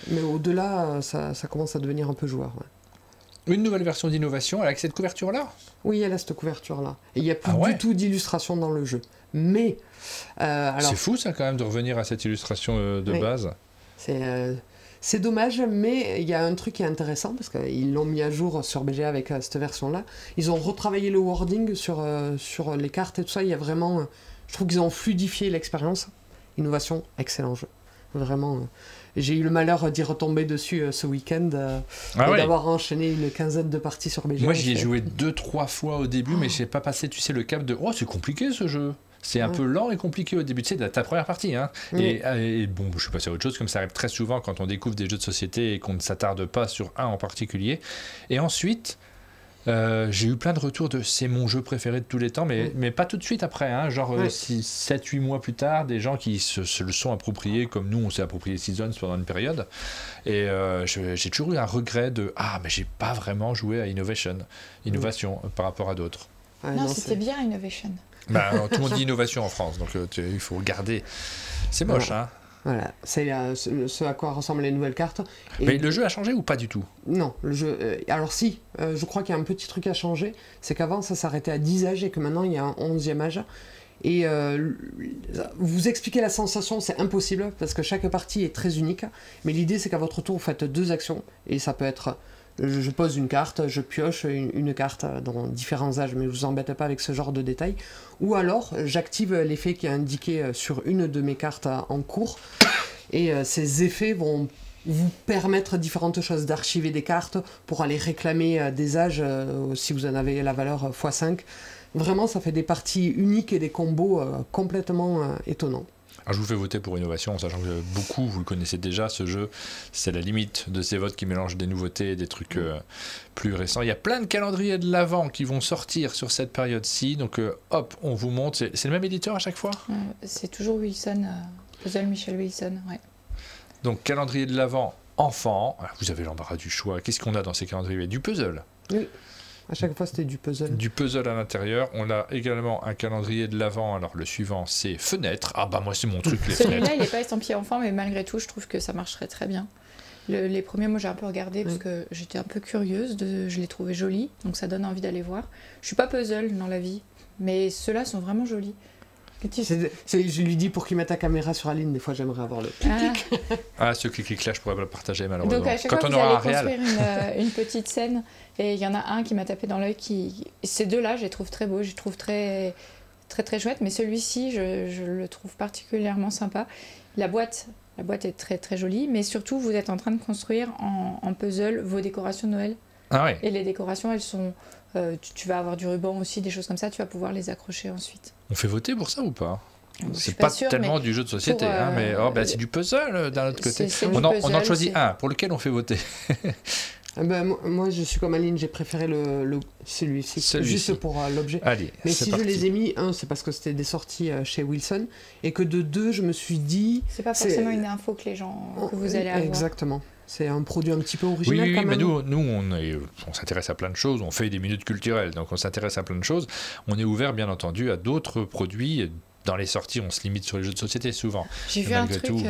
Mais au-delà, ça commence à devenir un peu joueur. Ouais. Une nouvelle version d'innovation avec cette couverture-là ? Oui, elle a cette couverture-là. Et il n'y a plus du tout d'illustration dans le jeu. Mais... alors... C'est fou ça quand même de revenir à cette illustration de base. C'est dommage, mais il y a un truc qui est intéressant, parce qu'ils l'ont mis à jour sur BGA avec cette version-là. Ils ont retravaillé le wording sur les cartes et tout ça. Il y a vraiment... je trouve qu'ils ont fluidifié l'expérience. Innovation, excellent jeu. Vraiment. J'ai eu le malheur d'y retomber dessus ce week-end et d'avoir enchaîné une quinzaine de parties sur BGA. Moi, j'y ai joué 2-3 fois au début, mais je n'ai pas passé, tu sais, le cap de « Oh, c'est compliqué ce jeu !» C'est un peu lent et compliqué au début, tu sais, de ta première partie. Hein. Et bon, je suis passé à autre chose, comme ça arrive très souvent quand on découvre des jeux de société et qu'on ne s'attarde pas sur un en particulier. Et ensuite, j'ai eu plein de retours de c'est mon jeu préféré de tous les temps, mais pas tout de suite après. Hein, genre 7-8 mois plus tard, des gens qui se le sont appropriés, comme nous, on s'est approprié Seasons pendant une période. Et j'ai toujours eu un regret de mais j'ai pas vraiment joué à Innovation par rapport à d'autres. Non, c'était bien Innovation. Tout le monde dit innovation en France, donc il faut regarder. C'est moche, hein. Voilà, c'est ce à quoi ressemblent les nouvelles cartes. Et mais le jeu a changé ou pas du tout? Non, le jeu... alors si, je crois qu'il y a un petit truc à changer, c'est qu'avant ça s'arrêtait à 10 âges et que maintenant il y a un 11e âge. Et vous expliquer la sensation, c'est impossible, parce que chaque partie est très unique. Mais l'idée, c'est qu'à votre tour, vous faites 2 actions, et ça peut être... Je pose une carte, je pioche une carte dans différents âges, mais je ne vous embête pas avec ce genre de détails. Ou alors, j'active l'effet qui est indiqué sur une de mes cartes en cours, et ces effets vont vous permettre différentes choses, d'archiver des cartes pour aller réclamer des âges, si vous en avez la valeur x5. Vraiment, ça fait des parties uniques et des combos complètement étonnants. Alors je vous fais voter pour Innovation, en sachant que beaucoup, vous le connaissez déjà, ce jeu, c'est la limite de ces votes qui mélangent des nouveautés et des trucs plus récents. Il y a plein de calendriers de l'Avent qui vont sortir sur cette période-ci, donc hop, on vous montre. C'est le même éditeur à chaque fois? C'est toujours Wilson, Puzzle Michel Wilson, ouais. Donc calendrier de l'Avent enfant, vous avez l'embarras du choix. Qu'est-ce qu'on a dans ces calendriers? Du puzzle. Oui. À chaque fois, c'était du puzzle. Du puzzle à l'intérieur. On a également un calendrier de l'Avent. Alors, le suivant, c'est fenêtres. Moi, c'est mon truc, les fenêtres. Celui-là, il n'est pas estampillé enfant, mais malgré tout, je trouve que ça marcherait très bien. Les premiers, moi, j'ai un peu regardé parce que j'étais un peu curieuse. Je les trouvais jolis, donc ça donne envie d'aller voir. Je suis pas puzzle dans la vie, mais ceux-là sont vraiment jolis. Je lui dis pour qu'il mette ta caméra sur Aline, des fois j'aimerais avoir le clic-clic. Ce clic-clic-là, je pourrais pas le partager malheureusement. Donc à chaque fois, vous allez construire une petite scène, et il y en a un qui m'a tapé dans l'œil. Ces deux-là, je les trouve très beaux, je les trouve très, très, très chouettes, mais celui-ci, je le trouve particulièrement sympa. La boîte est très, très jolie, mais surtout, vous êtes en train de construire en puzzle vos décorations de Noël. Et les décorations, elles sont... tu vas avoir du ruban aussi, des choses comme ça, tu vas pouvoir les accrocher ensuite. On fait voter pour ça ou pas? C'est pas tellement du jeu de société, mais c'est du puzzle d'un autre côté. On en choisit un pour lequel on fait voter. Moi, je suis comme Aline, j'ai préféré celui-ci, juste pour l'objet. Mais si je les ai mis, c'est parce que c'était des sorties chez Wilson, et que de 2, je me suis dit... C'est pas forcément une info que vous allez avoir. Exactement. C'est un produit un petit peu original quand même. Mais nous on s'intéresse à plein de choses, on fait des minutes culturelles, donc on s'intéresse à plein de choses. On est ouvert, bien entendu, à d'autres produits. Dans les sorties, on se limite sur les jeux de société souvent. J'ai vu un truc,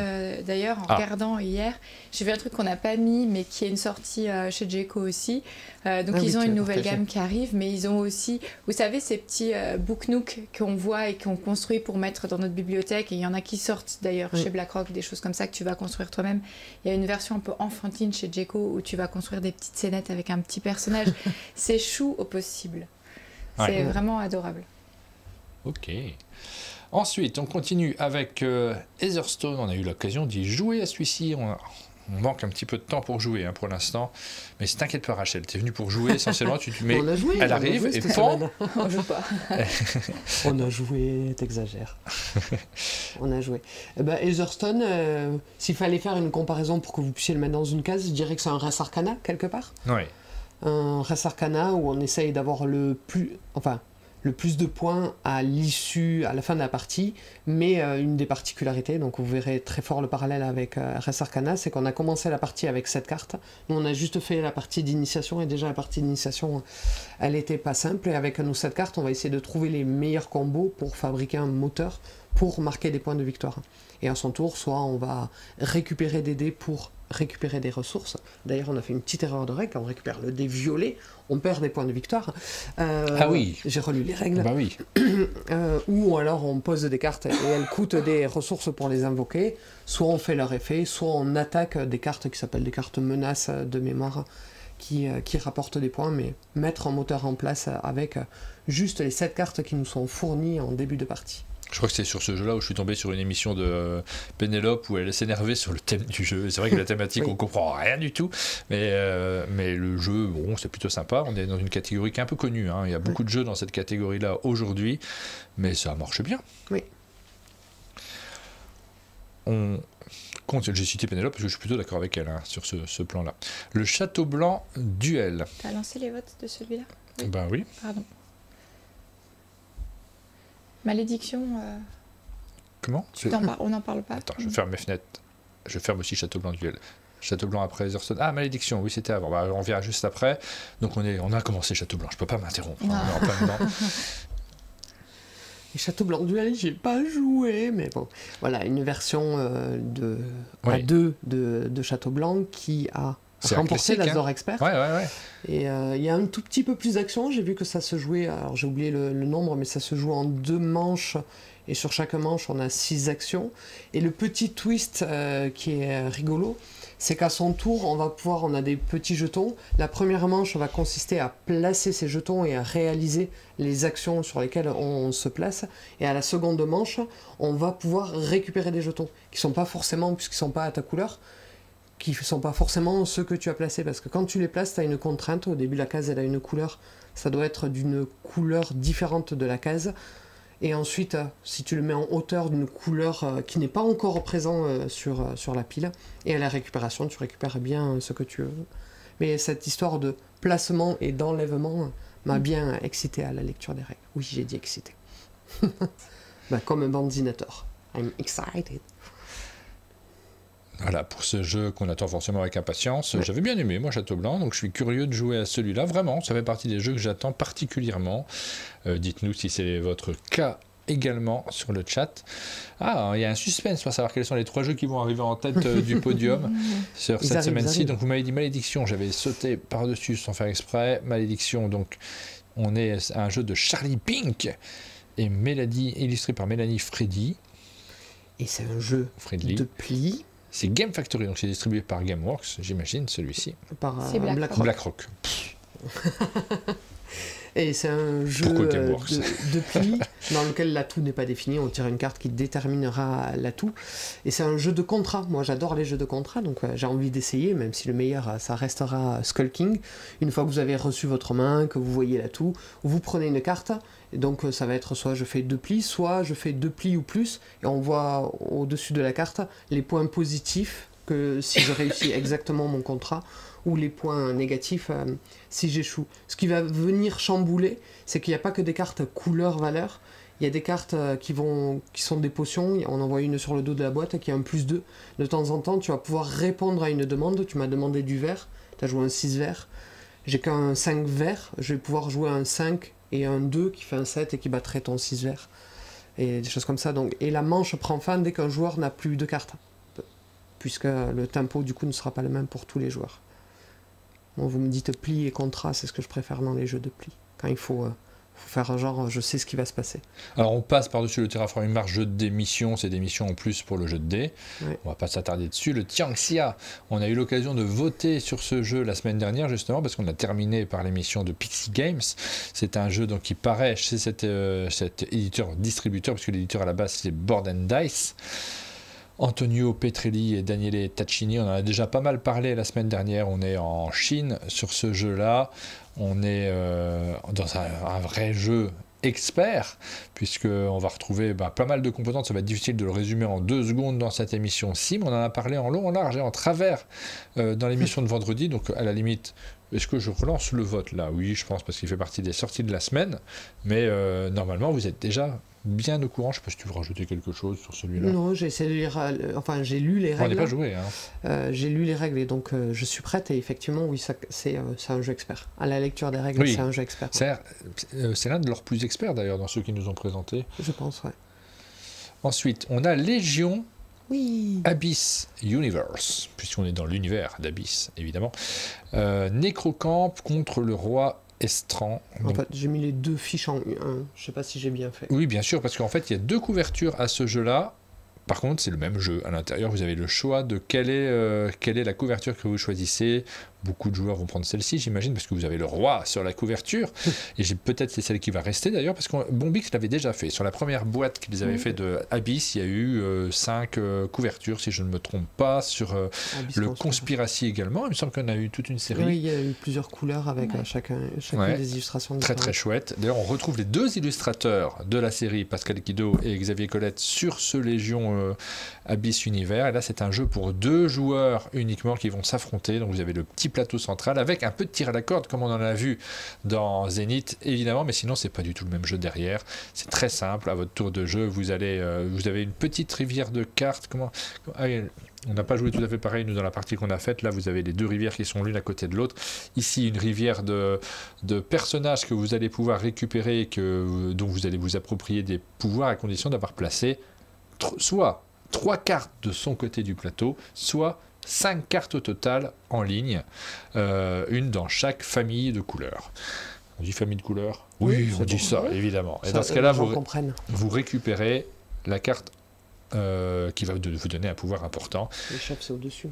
d'ailleurs, en regardant hier, j'ai vu un truc qu'on n'a pas mis, mais qui est une sortie chez Djeco aussi. Ils ont une nouvelle gamme qui arrive, mais ils ont aussi, vous savez, ces petits book nook qu'on voit et qu'on construit pour mettre dans notre bibliothèque. Et il y en a qui sortent d'ailleurs chez BlackRock, des choses comme ça que tu vas construire toi-même. Il y a une version un peu enfantine chez Djeco où tu vas construire des petites scénettes avec un petit personnage. C'est chou au possible. C'est vraiment adorable. Ok. Ensuite, on continue avec Heatherstone. On a eu l'occasion d'y jouer à celui-ci. On manque un petit peu de temps pour jouer pour l'instant. Mais t'inquiète pas, Rachel, t'es venue pour jouer essentiellement. On a joué, elle arrive et on joue pas. On a joué, t'exagères. On a joué. Heatherstone, s'il fallait faire une comparaison pour que vous puissiez le mettre dans une case, je dirais que c'est un Res Arcana, quelque part. Oui. Un Res Arcana où on essaye d'avoir le plus de points à l'issue, à la fin de la partie, mais une des particularités, donc vous verrez très fort le parallèle avec Res Arcana, c'est qu'on a commencé la partie avec 7 cartes, nous on a juste fait la partie d'initiation, et déjà la partie d'initiation, elle était pas simple, et avec nos 7 cartes, on va essayer de trouver les meilleurs combos pour fabriquer un moteur, pour marquer des points de victoire. Et à son tour, soit on va récupérer des dés pour récupérer des ressources. D'ailleurs, on a fait une petite erreur de règle. Quand on récupère le dé violet, on perd des points de victoire. Ah oui. J'ai relu les règles. Bah oui. Ou alors on pose des cartes et elles coûtent des ressources pour les invoquer. Soit on fait leur effet, soit on attaque des cartes qui s'appellent des cartes menaces de mémoire qui rapportent des points, mais mettre un moteur en place avec juste les 7 cartes qui nous sont fournies en début de partie. Je crois que c'est sur ce jeu-là où je suis tombé sur une émission de Pénélope où elle s'énervait sur le thème du jeu. C'est vrai que la thématique, Oui. on comprend rien du tout, mais le jeu, bon, c'est plutôt sympa. On est dans une catégorie qui est un peu connue, hein. Il y a beaucoup de jeux dans cette catégorie-là aujourd'hui, mais ça marche bien. Oui. J'ai cité Pénélope parce que je suis plutôt d'accord avec elle, hein, sur ce plan-là. Le Château Blanc Duel. T'as lancé les votes de celui-là? Oui. Ben oui. Pardon. Malédiction. Comment On n'en parle pas. Attends, je ferme mes fenêtres. Je ferme aussi Château Blanc Duel. Château Blanc après Hearthstone. Ah, Malédiction, oui, c'était avant. Bah, on verra juste après. Donc on a commencé Château Blanc. Je peux pas m'interrompre. Hein, on est en plein dedans. Et Château Blanc Duel, j'ai pas joué, mais bon. Voilà, une version à 2 de Château Blanc qui a remporté l'Azor Expert. Ouais. Et il y a un tout petit peu plus d'action. J'ai vu que ça se jouait, alors j'ai oublié le nombre, mais ça se joue en 2 manches. Et sur chaque manche, on a 6 actions. Et le petit twist qui est rigolo, c'est qu'à son tour, on a des petits jetons. La première manche va consister à placer ces jetons et à réaliser les actions sur lesquelles on se place. Et à la seconde manche, on va pouvoir récupérer des jetons, qui sont pas forcément, puisqu'ils sont pas à ta couleur, qui sont pas forcément ceux que tu as placés. Parce que quand tu les places, tu as une contrainte. Au début, la case, elle a une couleur. Ça doit être d'une couleur différente de la case. Et ensuite, si tu le mets en hauteur d'une couleur qui n'est pas encore présente sur la pile, et à la récupération, tu récupères bien ce que tu veux. Mais cette histoire de placement et d'enlèvement m'a bien excité à la lecture des règles. Oui, j'ai dit excité. Comme un bandinator. I'm excited. Voilà, pour ce jeu qu'on attend forcément avec impatience. Ouais. J'avais bien aimé, moi, Château Blanc, donc je suis curieux de jouer à celui-là. Vraiment, ça fait partie des jeux que j'attends particulièrement. Dites-nous si c'est votre cas également sur le chat. Ah, il y a un suspense pour savoir quels sont les 3 jeux qui vont arriver en tête du podium sur cette semaine-ci. Donc vous m'avez dit Malédiction, j'avais sauté par-dessus sans faire exprès. Malédiction, donc on est à un jeu de Charlie Pink et Mélanie, illustré par Mélanie Freddy. Et c'est un jeu de pli. C'est Game Factory, donc c'est distribué par Gameworks, j'imagine, celui-ci. Par BlackRock. Et c'est un jeu de pli dans lequel l'atout n'est pas défini. On tire une carte qui déterminera l'atout. Et c'est un jeu de contrat. Moi, j'adore les jeux de contrat, donc j'ai envie d'essayer, même si le meilleur, ça restera Skull King. Une fois que vous avez reçu votre main, que vous voyez l'atout, vous prenez une carte. Et donc ça va être soit je fais 2 plis, soit je fais 2 plis ou plus. Et on voit au-dessus de la carte les points positifs, que si je réussis exactement mon contrat, ou les points négatifs si j'échoue. Ce qui va venir chambouler, c'est qu'il n'y a pas que des cartes couleur-valeur. Il y a des cartes qui sont des potions. On en voit une sur le dos de la boîte qui a un +2. De temps en temps, tu vas pouvoir répondre à une demande. Tu m'as demandé du vert, tu as joué un 6 vert. J'ai qu'un 5 vert, je vais pouvoir jouer un 5 et un 2 qui fait un 7 et qui battrait ton 6 vert. Et des choses comme ça. Donc, et la manche prend fin dès qu'un joueur n'a plus de cartes. Puisque le tempo du coup ne sera pas le même pour tous les joueurs. Bon, vous me dites pli et contrat, c'est ce que je préfère dans les jeux de pli. Quand il faut faire un genre, je sais ce qui va se passer. Alors on passe par-dessus le Terraforming Mars jeu de missions, c'est des missions en plus pour le jeu de dés. Ouais. On va pas s'attarder dessus. Le Tianxia, on a eu l'occasion de voter sur ce jeu la semaine dernière justement parce qu'on a terminé par l'émission de Pixie Games. C'est un jeu donc qui paraît chez cet éditeur-distributeur, parce que l'éditeur à la base c'est Board & Dice. Antonio Petrelli et Daniele Taccini, on en a déjà pas mal parlé la semaine dernière. On est en Chine sur ce jeu-là. On est dans un vrai jeu expert, puisqu'on va retrouver pas mal de composantes. Ça va être difficile de le résumer en 2 secondes dans cette émission-ci, mais on en a parlé en long, en large et en travers dans l'émission de vendredi. Donc à la limite, est-ce que je relance le vote là? Oui, je pense, parce qu'il fait partie des sorties de la semaine. Mais normalement, vous êtes déjà bien au courant. Je ne sais pas si tu veux rajouter quelque chose sur celui-là. Non, j'ai essayé de lire, j'ai lu les règles. On n'est pas joué. Hein. J'ai lu les règles et donc je suis prête. Et effectivement, oui, c'est un jeu expert. À la lecture des règles, oui. C'est un jeu expert. C'est l'un de leurs plus experts d'ailleurs dans ceux qui nous ont présentés. Je pense, ouais. Ensuite, on a Légion Oui. Abyss Universe, puisqu'on est dans l'univers d'Abyss, évidemment. Necrocamp contre le roi Estran. En fait, j'ai mis les 2 fiches en 1. Je sais pas si j'ai bien fait. Oui, bien sûr, parce qu'en fait, il y a 2 couvertures à ce jeu-là. Par contre, c'est le même jeu. À l'intérieur, vous avez le choix de quelle est la couverture que vous choisissez. Beaucoup de joueurs vont prendre celle-ci, j'imagine, parce que vous avez le roi sur la couverture. Et peut-être c'est celle qui va rester d'ailleurs, parce que Bombix l'avait déjà fait. Sur la première boîte qu'ils avaient fait de Abyss, il y a eu 5 couvertures, si je ne me trompe pas. Sur le Conspiracy également, il me semble qu'on a eu toute une série. Oui, il y a eu plusieurs couleurs avec chacune des illustrations. Très très chouette. D'ailleurs, on retrouve les 2 illustrateurs de la série, Pascal Guido et Xavier Colette, sur ce Légion Abyss Univers. Et là, c'est un jeu pour 2 joueurs uniquement qui vont s'affronter. Donc vous avez le petit plateau central avec un peu de tir à la corde comme on en a vu dans Zénith évidemment, mais sinon c'est pas du tout le même jeu derrière. C'est très simple. À votre tour de jeu, vous avez une petite rivière de cartes. On n'a pas joué tout à fait pareil nous dans la partie qu'on a faite. Là, vous avez les 2 rivières qui sont l'une à côté de l'autre. Ici, une rivière de personnages que vous allez pouvoir récupérer et dont vous allez vous approprier des pouvoirs à condition d'avoir placé soit 3 cartes de son côté du plateau, soit 5 cartes au total en ligne, une dans chaque famille de couleurs. On dit famille de couleurs ? Oui, on dit ça, évidemment. Et dans ce cas-là, vous récupérez la carte qui va vous donner un pouvoir important. Les chefs, c'est au-dessus.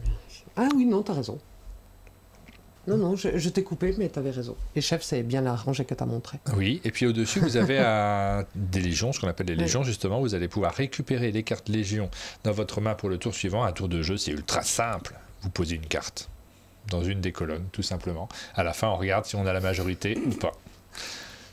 Ah oui, non, t'as raison. Non, je t'ai coupé, mais t'avais raison. Les chefs, c'est bien la rangée que t'as montré. Oui, et puis au-dessus, vous avez des légions, ce qu'on appelle les légions, justement. Vous allez pouvoir récupérer les cartes légions dans votre main pour le tour suivant. Un tour de jeu, c'est ultra simple. Vous posez une carte dans une des colonnes, tout simplement. À la fin, on regarde si on a la majorité ou pas.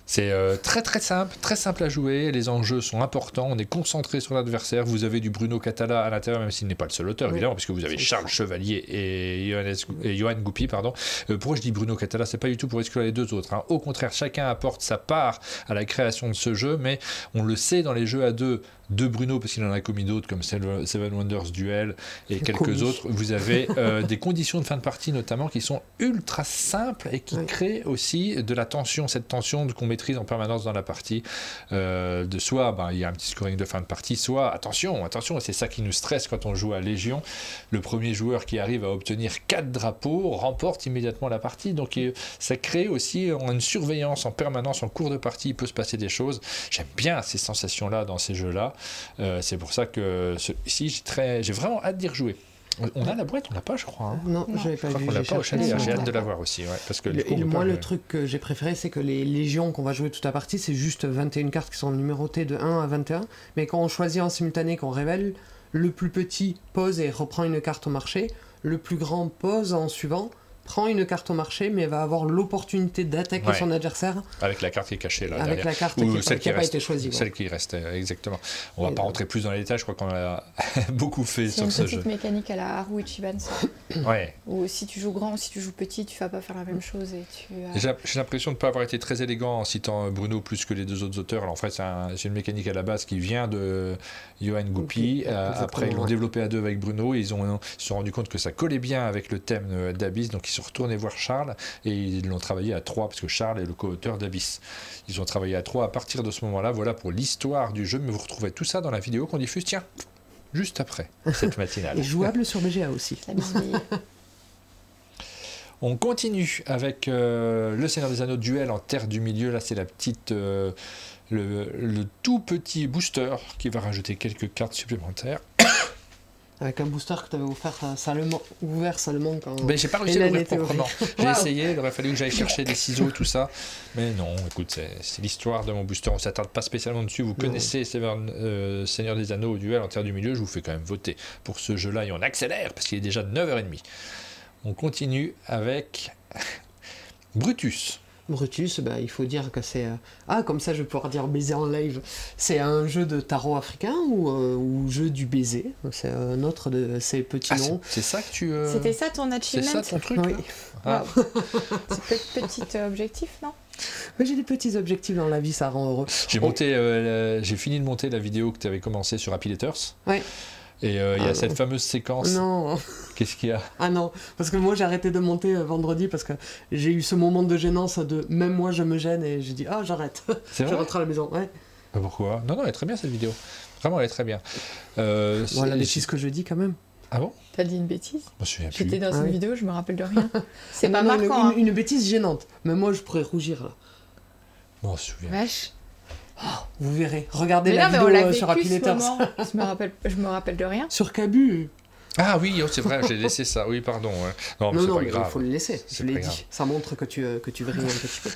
C'est très très simple à jouer, les enjeux sont importants, on est concentré sur l'adversaire, vous avez du Bruno Catala à l'intérieur, même s'il n'est pas le seul auteur, évidemment, puisque vous avez Charles Chevalier et Johan Goupy, pardon. Pourquoi je dis Bruno Catala? C'est pas du tout pour exclure les 2 autres, hein. Au contraire, chacun apporte sa part à la création de ce jeu, mais on le sait dans les jeux à 2 de Bruno, parce qu'il en a commis d'autres comme Seven Wonders Duel et quelques autres, vous avez des conditions de fin de partie notamment qui sont ultra simples et qui créent aussi de la tension, cette tension qu'on maîtrise en permanence dans la partie, de soit il y a un petit scoring de fin de partie, soit attention, c'est ça qui nous stresse quand on joue à Légion, le premier joueur qui arrive à obtenir 4 drapeaux remporte immédiatement la partie, donc ça crée aussi une surveillance en permanence en cours de partie, il peut se passer des choses. J'aime bien ces sensations là dans ces jeux là. C'est pour ça que ici j'ai vraiment hâte d'y rejouer. On a la boîte, on l'a pas, je crois. Hein. Non, j'avais pas vu. On l'a pas au chalet, j'ai hâte de l'avoir aussi. Ouais, parce que le truc que j'ai préféré, c'est que les légions qu'on va jouer toute la partie, c'est juste 21 cartes qui sont numérotées de 1 à 21. Mais quand on choisit en simultané, qu'on révèle, le plus petit pose et reprend une carte au marché, le plus grand pose en suivant, prend une carte au marché, mais va avoir l'opportunité d'attaquer son adversaire. Avec la carte qui est cachée là. Avec la carte qui n'a pas été choisie. Celle qui reste, exactement. On ne va pas rentrer plus dans les détails, je crois qu'on a beaucoup fait sur ce jeu. C'est une petite mécanique à la Haru Ichiban, ça. Ouais. Ou si tu joues grand ou si tu joues petit, tu ne vas pas faire la même chose. J'ai l'impression de ne pas avoir été très élégant en citant Bruno plus que les 2 autres auteurs. Alors en fait, c'est une mécanique à la base qui vient de Johan Goupy. Après, ils l'ont développé à 2 avec Bruno. Ils se sont rendus compte que ça collait bien avec le thème d'Abyss, donc ils sont retournés voir Charles et ils l'ont travaillé à 3 parce que Charles est le co-auteur d'Abyss. Ils ont travaillé à 3 à partir de ce moment-là. Voilà pour l'histoire du jeu, mais vous retrouvez tout ça dans la vidéo qu'on diffuse, tiens, juste après cette matinale. Et jouable sur BGA aussi. On continue avec le Seigneur des Anneaux Duel en Terre du Milieu. Là, c'est la petite, le tout petit booster qui va rajouter quelques cartes supplémentaires. Avec un booster que tu avais ouvert seulement quand. Mais j'ai pas réussi à l'ouvrir proprement. J'ai essayé, il aurait fallu que j'aille chercher des ciseaux, tout ça. Mais non, écoute, c'est l'histoire de mon booster. On ne s'attarde pas spécialement dessus. Vous connaissez Seigneur des Anneaux au Duel en Terre du Milieu. Je vous fais quand même voter pour ce jeu-là et on accélère parce qu'il est déjà 9h30. On continue avec Brutus. Brutus, il faut dire que c'est... comme ça je vais pouvoir dire baiser en live. C'est un jeu de tarot africain ou jeu du baiser. C'est un autre de ces petits noms. C'est ça que tu... C'était ça ton achievement? C'est ça ton truc? Oui. C'est petit objectif, non? Mais j'ai des petits objectifs dans la vie, ça rend heureux. J'ai fini de monter la vidéo que tu avais commencé sur Happy Letters. Ouais. Et il y a cette fameuse séquence. Non. Qu'est-ce qu'il y a? Ah non, parce que moi j'ai arrêté de monter vendredi parce que j'ai eu ce moment de gênance de même moi je me gêne et j'ai dit j'arrête. C'est vrai? Je rentre à la maison. Ouais. Pourquoi? Non, elle est très bien cette vidéo. Vraiment, elle est très bien. Voilà les ce que je dis quand même. Ah bon? T'as dit une bêtise? J'étais dans une vidéo, je me rappelle de rien. C'est pas marquant. Une bêtise gênante. Mais moi, je pourrais rougir là. Bon, on se souvient. Vache. Vous verrez. Regardez la vidéo sur Happy Letters. Je me rappelle de rien. Sur Cabu. Ah oui, c'est vrai, j'ai laissé ça. Oui, pardon. Non, mais c'est pas grave. Il faut le laisser. Je l'ai dit. Ça montre que tu vrilles un petit peu.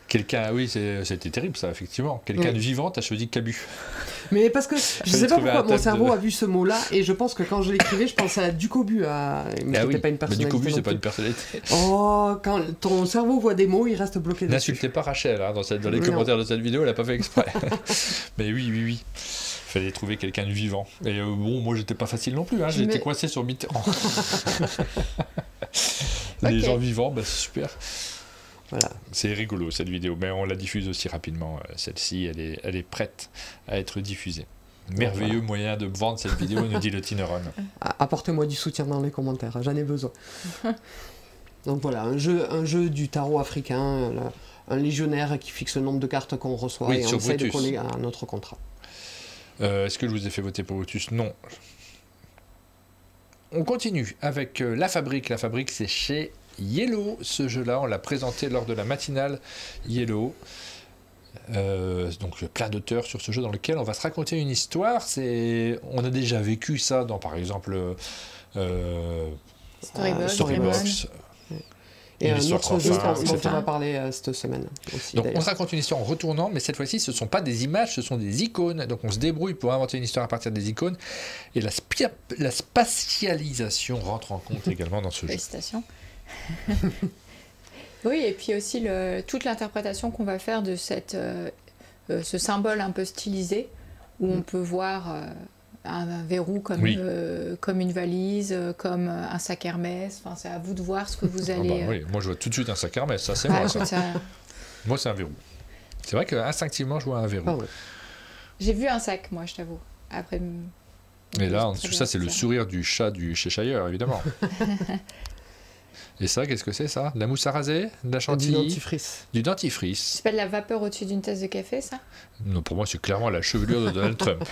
Quelqu'un, oui, c'était terrible ça, effectivement. Quelqu'un de vivant a choisi Cabu. Mais parce que je sais pas pourquoi mon cerveau a vu ce mot-là et je pense que quand je l'écrivais, je pensais à Ducobu. Mais c'était pas une personnalité. Mais Ducobu, c'est pas une personnalité. Oh, quand ton cerveau voit des mots, il reste bloqué dessus. N'insultez pas Rachel dans les commentaires de cette vidéo, elle a pas fait exprès. Mais oui. Fallait trouver quelqu'un de vivant. Et moi j'étais pas facile non plus, j'étais coincé sur Mitterrand. Les gens vivants, c'est super. Voilà. C'est rigolo cette vidéo, mais on la diffuse aussi rapidement. Celle-ci, elle est prête à être diffusée. Merveilleux moyen de vendre cette vidéo, nous dit le Tineron. Apportez-moi du soutien dans les commentaires, j'en ai besoin. Donc voilà, un jeu du tarot africain, un légionnaire qui fixe le nombre de cartes qu'on reçoit et on essaie de coller à notre contrat. Est-ce que je vous ai fait voter pour Brutus? Non. On continue avec La Fabrique. La Fabrique, c'est chez Yellow. Ce jeu-là, on l'a présenté lors de la matinale Yellow. Donc plein d'auteurs sur ce jeu dans lequel on va se raconter une histoire. On a déjà vécu ça dans, par exemple, Storybox. Et un autre jeu dont on va parler cette semaine aussi. Donc on se raconte une histoire en retournant, mais cette fois-ci ce ne sont pas des images, ce sont des icônes. Donc on se débrouille pour inventer une histoire à partir des icônes. Et la spatialisation rentre en compte également dans ce jeu. Félicitations. Oui, et puis aussi toute l'interprétation qu'on va faire de ce symbole un peu stylisé, où on peut voir un verrou comme une valise, comme un sac Hermès. Enfin, c'est à vous de voir ce que vous allez... oui. Moi, je vois tout de suite un sac Hermès. Ça, c'est moi, ça. Moi, c'est un verrou. C'est vrai qu'instinctivement, je vois un verrou. J'ai vu un sac, moi, je t'avoue. Après... Et là, en dessous, ça, c'est le sourire du chat du Cheshire, évidemment. Et ça, qu'est-ce que c'est, ça? De la mousse à raser? De la chantilly? Du dentifrice. Du dentifrice. C'est pas de la vapeur au-dessus d'une tasse de café, ça? Non, pour moi, c'est clairement la chevelure de Donald Trump.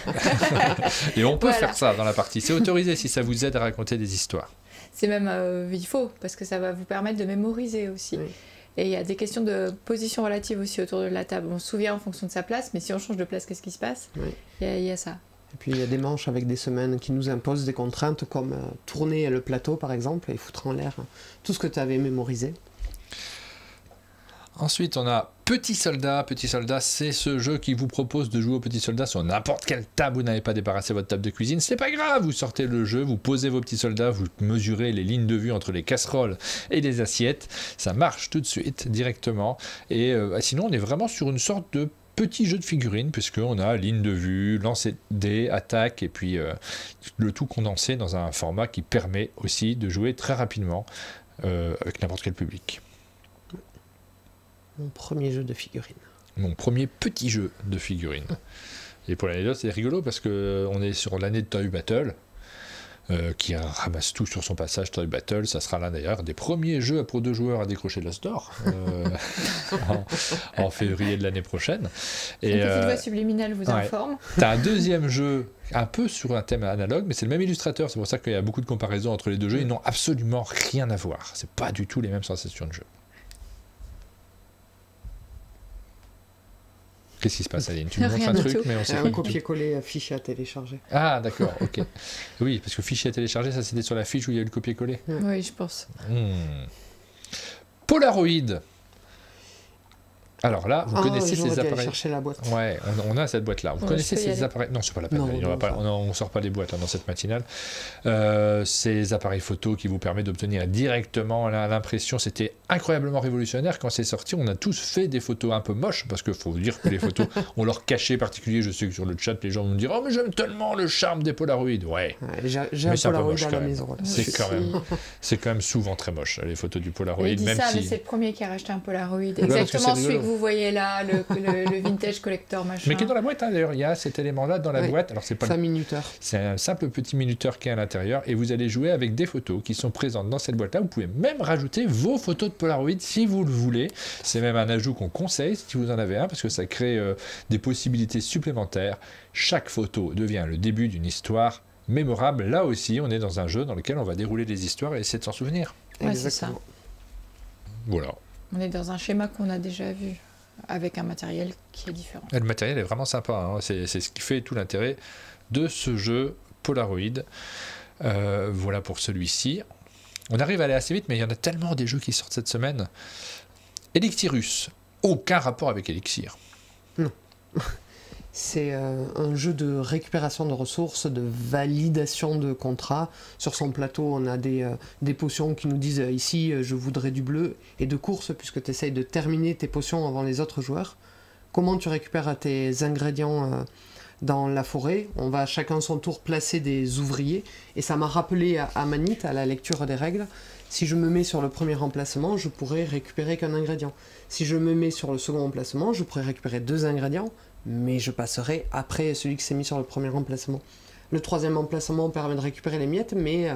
Et on peut faire ça dans la partie. C'est autorisé si ça vous aide à raconter des histoires. C'est même... il faut, parce que ça va vous permettre de mémoriser aussi. Oui. Et il y a des questions de position relative aussi autour de la table. On se souvient en fonction de sa place, mais si on change de place, qu'est-ce qui se passe? Il y a ça. Et puis il y a des manches avec des semaines qui nous imposent des contraintes comme tourner le plateau par exemple et foutre en l'air tout ce que tu avais mémorisé. Ensuite on a Petit Soldat. Petit Soldat, c'est ce jeu qui vous propose de jouer au Petit Soldat sur n'importe quelle table. Vous n'avez pas débarrassé votre table de cuisine, c'est pas grave, vous sortez le jeu, vous posez vos petits soldats, vous mesurez les lignes de vue entre les casseroles et les assiettes, ça marche tout de suite directement. Et sinon on est vraiment sur une sorte de petit jeu de figurines, puisqu'on a ligne de vue, lancer de dés, attaque, et puis le tout condensé dans un format qui permet aussi de jouer très rapidement avec n'importe quel public. Mon premier jeu de figurines. Mon premier petit jeu de figurines. Et pour l'anecdote, c'est rigolo parce qu'on est sur l'année de Toy Battle, qui ramasse tout sur son passage Toy Battle. Ça sera l'un d'ailleurs des premiers jeux pour 2 joueurs à décrocher l'As d'or en février de l'année prochaine. Et une petite voix subliminale vous informe. T'as un deuxième jeu un peu sur un thème analogue, mais c'est le même illustrateur. C'est pour ça qu'il y a beaucoup de comparaisons entre les deux jeux. Ils n'ont absolument rien à voir. C'est pas du tout les mêmes sensations de jeu. Qu'est-ce qui se passe, Aline? Tu me montres un truc, mais on sait un copier-coller fichier à télécharger. Ah, d'accord, ok. Oui, parce que fichier à télécharger, ça c'était sur la fiche où il y a eu le copier-coller. Oui, je pense. Polaroid. Alors là, vous connaissez ces appareils. Chercher la boîte. Ouais, on a cette boîte-là. Vous connaissez ces appareils. Non, c'est pas la peine. On ne sort pas les boîtes là, dans cette matinale. Ces appareils photo qui vous permettent d'obtenir directement l'impression. C'était incroyablement révolutionnaire quand c'est sorti. On a tous fait des photos un peu moches parce qu'il faut dire que les photos ont leur cachet particulier. Je sais que sur le chat, les gens vont me dire: oh, mais j'aime tellement le charme des Polaroid. Ouais. J'ai un Polaroid à la maison. C'est quand même souvent très moche les photos du Polaroid. Il dit même ça, si... mais c'est le premier qui a racheté un Polaroid. Exactement celui que vous voyez là, le vintage collector machin. Mais qui est dans la boîte, hein, d'ailleurs. Il y a cet élément-là dans la boîte. Alors, c'est un minuteur. C'est un simple petit minuteur qui est à l'intérieur et vous allez jouer avec des photos qui sont présentes dans cette boîte-là. Vous pouvez même rajouter vos photos de Polaroid si vous le voulez. C'est même un ajout qu'on conseille si vous en avez un parce que ça crée des possibilités supplémentaires. Chaque photo devient le début d'une histoire mémorable. Là aussi, on est dans un jeu dans lequel on va dérouler des histoires et essayer de s'en souvenir. Ouais, c'est ça. Voilà. On est dans un schéma qu'on a déjà vu, avec un matériel qui est différent. Et le matériel est vraiment sympa. Hein. C'est ce qui fait tout l'intérêt de ce jeu Polaroid. Voilà pour celui-ci. On arrive à aller assez vite, mais il y en a tellement des jeux qui sortent cette semaine. Elixirus. Aucun rapport avec Elixir. Non. C'est un jeu de récupération de ressources, de validation de contrats. Sur son plateau, on a des potions qui nous disent ici, je voudrais du bleu, et de course, puisque tu essayes de terminer tes potions avant les autres joueurs. Comment tu récupères tes ingrédients dans la forêt? On va chacun son tour placer des ouvriers, et ça m'a rappelé à Manit, à la lecture des règles. Si je me mets sur le premier emplacement, je pourrais récupérer qu'un ingrédient. Si je me mets sur le second emplacement, je pourrais récupérer 2 ingrédients, mais je passerai après celui qui s'est mis sur le premier emplacement. Le troisième emplacement permet de récupérer les miettes, mais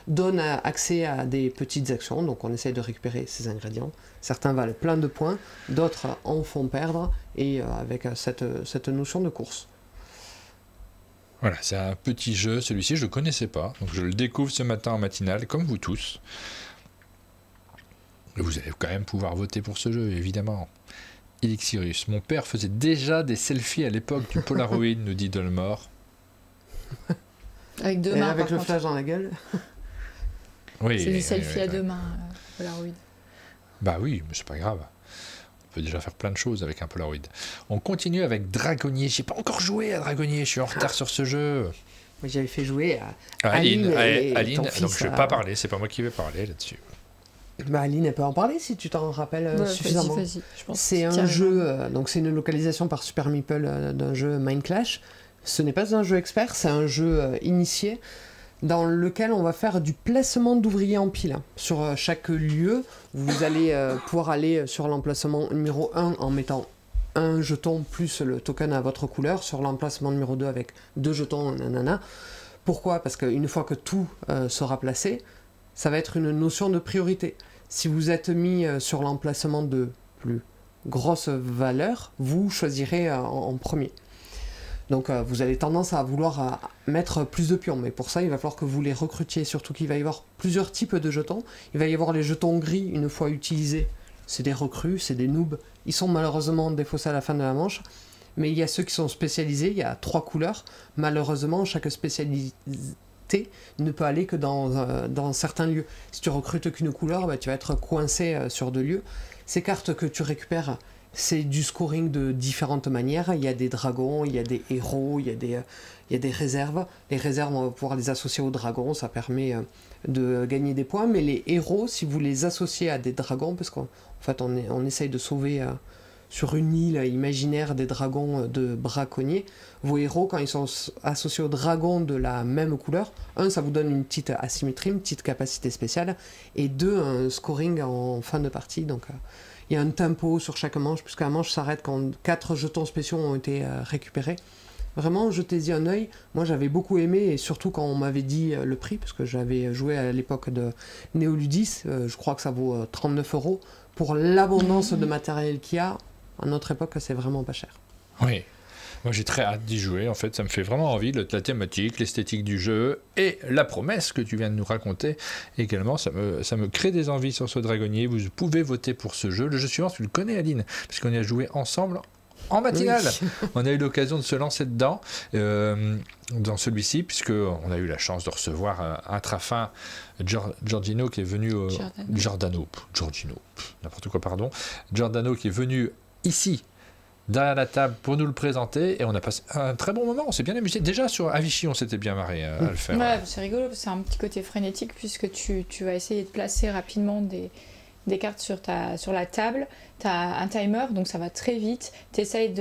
donne accès à des petites actions, donc on essaye de récupérer ces ingrédients. Certains valent plein de points, d'autres en font perdre, et avec cette notion de course. Voilà, c'est un petit jeu, celui-ci je ne le connaissais pas, donc je le découvre ce matin en matinale, comme vous tous. Et vous allez quand même pouvoir voter pour ce jeu, évidemment. Elixirus. Mon père faisait déjà des selfies à l'époque du Polaroid, nous dit Dolmore. Avec 2 mains. Avec le flash dans la gueule. Oui. C'est des selfies à 2 mains, Polaroid. Bah oui, mais c'est pas grave. On peut déjà faire plein de choses avec un Polaroid. On continue avec Dragonnier. J'ai pas encore joué à Dragonnier, je suis en retard sur ce jeu. Mais j'avais fait jouer à Aline. Aline, Donc je vais pas parler, c'est pas moi qui vais parler là-dessus. Bah Aline, elle peut en parler si tu t'en rappelles suffisamment. Vas-y. C'est un jeu, donc c'est une localisation par Super Meeple d'un jeu Mind Clash. Ce n'est pas un jeu expert, c'est un jeu initié dans lequel on va faire du placement d'ouvriers en pile. Sur chaque lieu, vous allez pouvoir aller sur l'emplacement numéro 1 en mettant un jeton plus le token à votre couleur, sur l'emplacement numéro 2 avec 2 jetons, nanana. Pourquoi? Parce qu'une fois que tout sera placé, ça va être une notion de priorité. Si vous êtes mis sur l'emplacement de plus grosse valeur, vous choisirez en premier. Donc vous avez tendance à vouloir mettre plus de pions, mais pour ça il va falloir que vous les recrutiez, surtout qu'il va y avoir plusieurs types de jetons. Il va y avoir les jetons gris une fois utilisés, c'est des recrues, c'est des noobs, ils sont malheureusement défaussés à la fin de la manche, mais il y a ceux qui sont spécialisés, il y a 3 couleurs, malheureusement chaque spécialité ne peut aller que dans certains lieux. Si tu recrutes qu'une couleur, bah, tu vas être coincé sur 2 lieux. Ces cartes que tu récupères, c'est du scoring de différentes manières. Il y a des dragons, il y a des héros, il y a des réserves. Les réserves, on va pouvoir les associer aux dragons, ça permet de gagner des points. Mais les héros, si vous les associez à des dragons, parce qu'en fait on essaye de sauver sur une île imaginaire des dragons de braconniers, vos héros, quand ils sont associés aux dragons de la même couleur, 1, ça vous donne une petite asymétrie, une petite capacité spéciale, et 2, un scoring en fin de partie. Donc il y a un tempo sur chaque manche, puisque la manche s'arrête quand 4 jetons spéciaux ont été récupérés. Vraiment, jetez-y un œil. Moi, j'avais beaucoup aimé, et surtout quand on m'avait dit le prix, parce que j'avais joué à l'époque de Néoludis, je crois que ça vaut 39 €. Pour l'abondance de matériel qu'il y a, à notre époque, c'est vraiment pas cher. Oui. Moi, j'ai très hâte d'y jouer. En fait, ça me fait vraiment envie. La thématique, l'esthétique du jeu et la promesse que tu viens de nous raconter. Également, ça me crée des envies sur ce Dragonnier. Vous pouvez voter pour ce jeu. Le jeu suivant, tu le connais, Aline, puisqu'on y a joué ensemble en matinale. Oui. On a eu l'occasion de se lancer dedans, dans celui-ci, puisqu'on a eu la chance de recevoir un trafin, Giordino, qui est venu... Giordano, n'importe quoi, pardon. Giordano, qui est venu ici, derrière la table, pour nous le présenter, et on a passé un très bon moment, on s'est bien amusé. Déjà sur Avicii, on s'était bien marré à le faire. Ouais, c'est rigolo, c'est un petit côté frénétique, puisque tu vas essayer de placer rapidement des cartes sur la table, tu as un timer, donc ça va très vite, tu essayes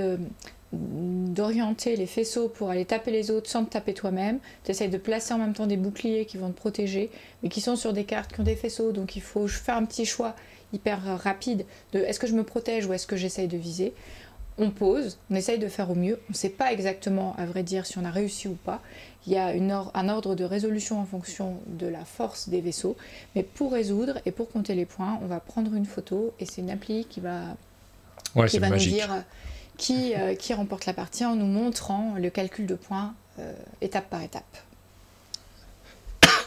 d'orienter les faisceaux pour aller taper les autres sans te taper toi-même. Tu essayes de placer en même temps des boucliers qui vont te protéger, mais qui sont sur des cartes qui ont des faisceaux, donc il faut faire un petit choix hyper rapide de est-ce que je me protège ou est-ce que j'essaye de viser. On pose, on essaye de faire au mieux. On ne sait pas exactement, à vrai dire, si on a réussi ou pas. Il y a un ordre de résolution en fonction de la force des vaisseaux. Mais pour résoudre et pour compter les points, on va prendre une photo et c'est une appli qui va nous dire qui remporte la partie en nous montrant le calcul de points étape par étape.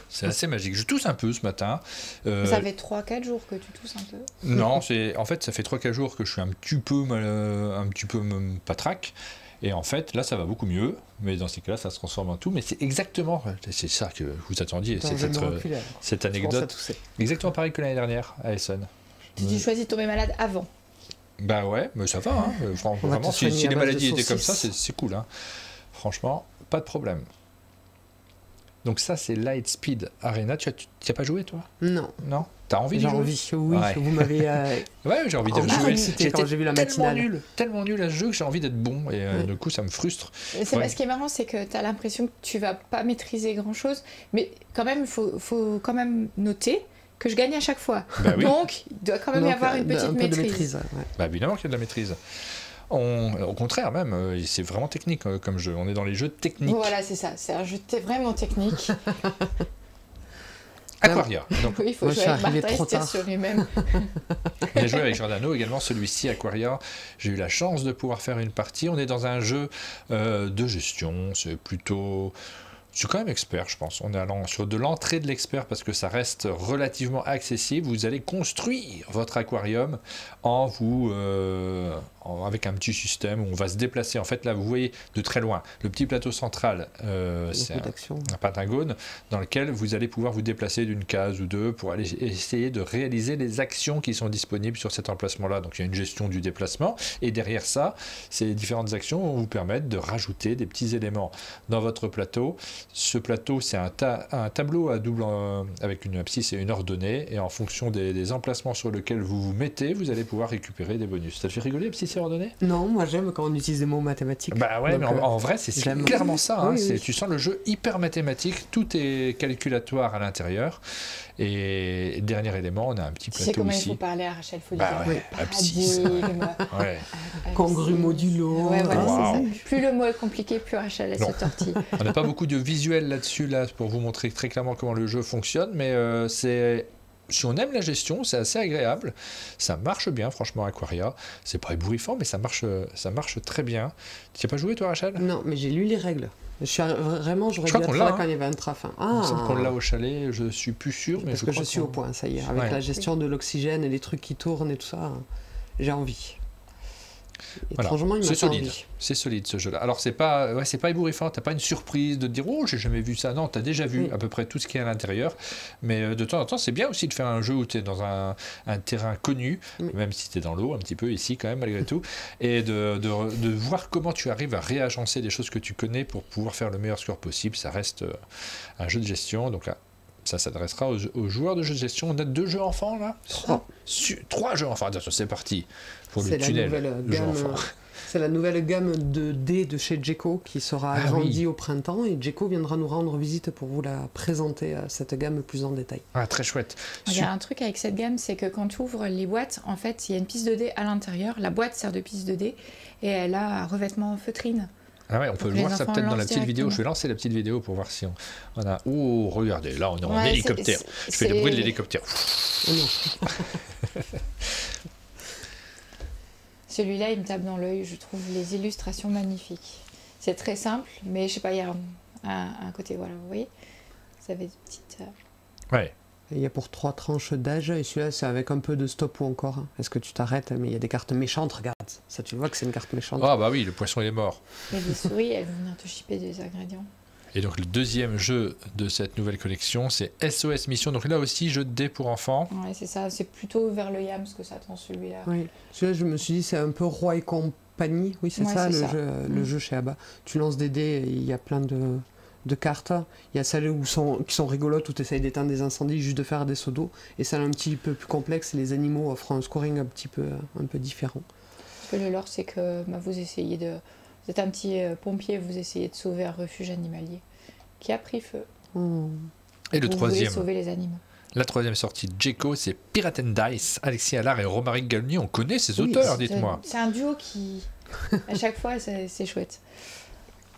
C'est assez magique. Je tousse un peu ce matin. Ça fait 3-4 jours que tu tousses un peu. Non, en fait, ça fait 3-4 jours que je suis un petit peu patraque. Et en fait, là, ça va beaucoup mieux. Mais dans ces cas-là, ça se transforme en tout. Mais c'est exactement, c'est ça que vous attendiez. C'est cette anecdote. Exactement pareil que l'année dernière à Essen. Tu choisis de tomber malade avant. Bah ouais, mais ça va. Hein. Vraiment, si les maladies étaient comme ça, c'est cool. Hein. Franchement, pas de problème. Donc ça, c'est Lightspeed Arena. Tu as pas joué, toi? Non. Non? T'as envie de jouer? J'ai envie, oui. Ouais. Vous m'avez... Ouais, j'ai envie de jouer. Quand j'ai vu la matinale. Tellement nul à ce jeu que j'ai envie d'être bon. Et du coup, ça me frustre. Ce qui est marrant, c'est que tu as l'impression que tu vas pas maîtriser grand-chose. Mais quand même, il faut quand même noter que je gagne à chaque fois. Bah oui. Donc, il doit quand même y avoir une petite maîtrise. Bah évidemment qu'il y a de la maîtrise. Au contraire même, c'est vraiment technique comme jeu. On est dans les jeux techniques. Voilà, c'est ça. C'est un jeu vraiment technique. Aquaria. Donc, oui, il faut jouer avec Martin, il se tire sur lui-même. J'ai joué avec Giordano également, celui-ci, Aquaria. J'ai eu la chance de pouvoir faire une partie. On est dans un jeu de gestion. C'est plutôt... Je suis quand même expert, je pense. On est allant sur de l'entrée de l'expert parce que ça reste relativement accessible. Vous allez construire votre aquarium avec un petit système où on va se déplacer. En fait, là, vous voyez de très loin le petit plateau central. C'est un pentagone dans lequel vous allez pouvoir vous déplacer d'une case ou deux pour aller essayer de réaliser les actions qui sont disponibles sur cet emplacement-là. Donc, il y a une gestion du déplacement. Et derrière ça, ces différentes actions vont vous permettre de rajouter des petits éléments dans votre plateau. Ce plateau, c'est un tableau à double avec une abscisse et une ordonnée. Et en fonction des emplacements sur lesquels vous vous mettez, vous allez pouvoir récupérer des bonus. Ça te fait rigoler, abscisse et ordonnée? Non, moi j'aime quand on utilise des mots mathématiques. Bah ouais, mais en vrai, c'est clairement ça. Hein. Oui. Tu sens le jeu hyper mathématique. Tout est calculatoire à l'intérieur. Et dernier élément, on a un petit plateau ici. Tu sais comment il faut parler à Rachel Follier. Bah ouais, abscisse. Congru modulo. Ouais, voilà, c'est ça. Plus le mot est compliqué, plus Rachel elle se tortille. On n'a pas beaucoup de visuels là-dessus pour vous montrer très clairement comment le jeu fonctionne, mais si on aime la gestion, c'est assez agréable. Ça marche bien, franchement, Aquaria. C'est pas ébouriffant, mais ça marche très bien. Tu n'y as pas joué, toi, Rachel? Non, mais j'ai lu les règles. J'aurais dû être là quand il y avait un trafin. Il me semble qu'on l'a au chalet, je suis plus sûr. Mais parce que je suis au point, ça y est. Avec la gestion de l'oxygène et les trucs qui tournent et tout ça, j'ai envie. Étrangement, voilà. C'est solide ce jeu-là. Alors c'est pas ébouriffant, t'as pas une surprise de te dire oh j'ai jamais vu ça. Non, t'as déjà vu à peu près tout ce qui est à l'intérieur. Mais de temps en temps, c'est bien aussi de faire un jeu où t'es dans un terrain connu, même si t'es dans l'eau un petit peu ici quand même malgré tout, et de voir comment tu arrives à réagencer des choses que tu connais pour pouvoir faire le meilleur score possible. Ça reste un jeu de gestion, donc là. Ça s'adressera aux joueurs de jeux de gestion. On a 2 jeux enfants là? 3 jeux enfants. Attention, c'est parti pour le tunnel. C'est la nouvelle gamme de dés de chez Djeco qui sera agrandie au printemps et Djeco viendra nous rendre visite pour vous la présenter, cette gamme plus en détail. Ah, très chouette. Il y a un truc avec cette gamme, c'est que quand tu ouvres les boîtes, en fait, il y a une piste de dés à l'intérieur. La boîte sert de piste de dés et elle a un revêtement feutrine. Ah ouais, on peut voir ça peut-être dans la petite vidéo. Je vais lancer la petite vidéo pour voir si on a... Oh, regardez, là on est en hélicoptère. Je fais le bruit de l'hélicoptère. Celui-là, il me tape dans l'œil. Je trouve les illustrations magnifiques. C'est très simple, mais je sais pas, il y a un côté, voilà, vous voyez, vous avez des petites... Ouais. Il y a pour 3 tranches d'âge, et celui-là c'est avec un peu de stop ou encore. Est-ce que tu t'arrêtes? Mais il y a des cartes méchantes, regarde. Ça tu vois que c'est une carte méchante. Ah bah oui, le poisson il est mort. Et les souris, elles vont venir te chipper des ingrédients. Et donc le deuxième jeu de cette nouvelle collection, c'est SOS Mission. Donc là aussi, jeu de dés pour enfants. Ouais, c'est ça, c'est plutôt vers le Yams que ça tend celui-là. Oui, celui-là je me suis dit c'est un peu Roi et compagnie. Oui, c'est ça, le jeu chez Abba. Tu lances des dés, il y a plein de cartes. Il y a celles qui sont rigolotes où tu essayes d'éteindre des incendies, juste de faire des seaux d'eau. Et celles un petit peu plus complexes, les animaux offrent un scoring un peu différent. Parce que le lore, c'est que vous essayez de Vous êtes un petit pompier, vous essayez de sauver un refuge animalier qui a pris feu. Et le troisième. Vous voulez sauver les animaux. La troisième sortie de Djeko, c'est Pirate and Dice. Alexis Allard et Romaric Galoni, on connaît ces auteurs, dites-moi. C'est un duo qui, à chaque fois, c'est chouette.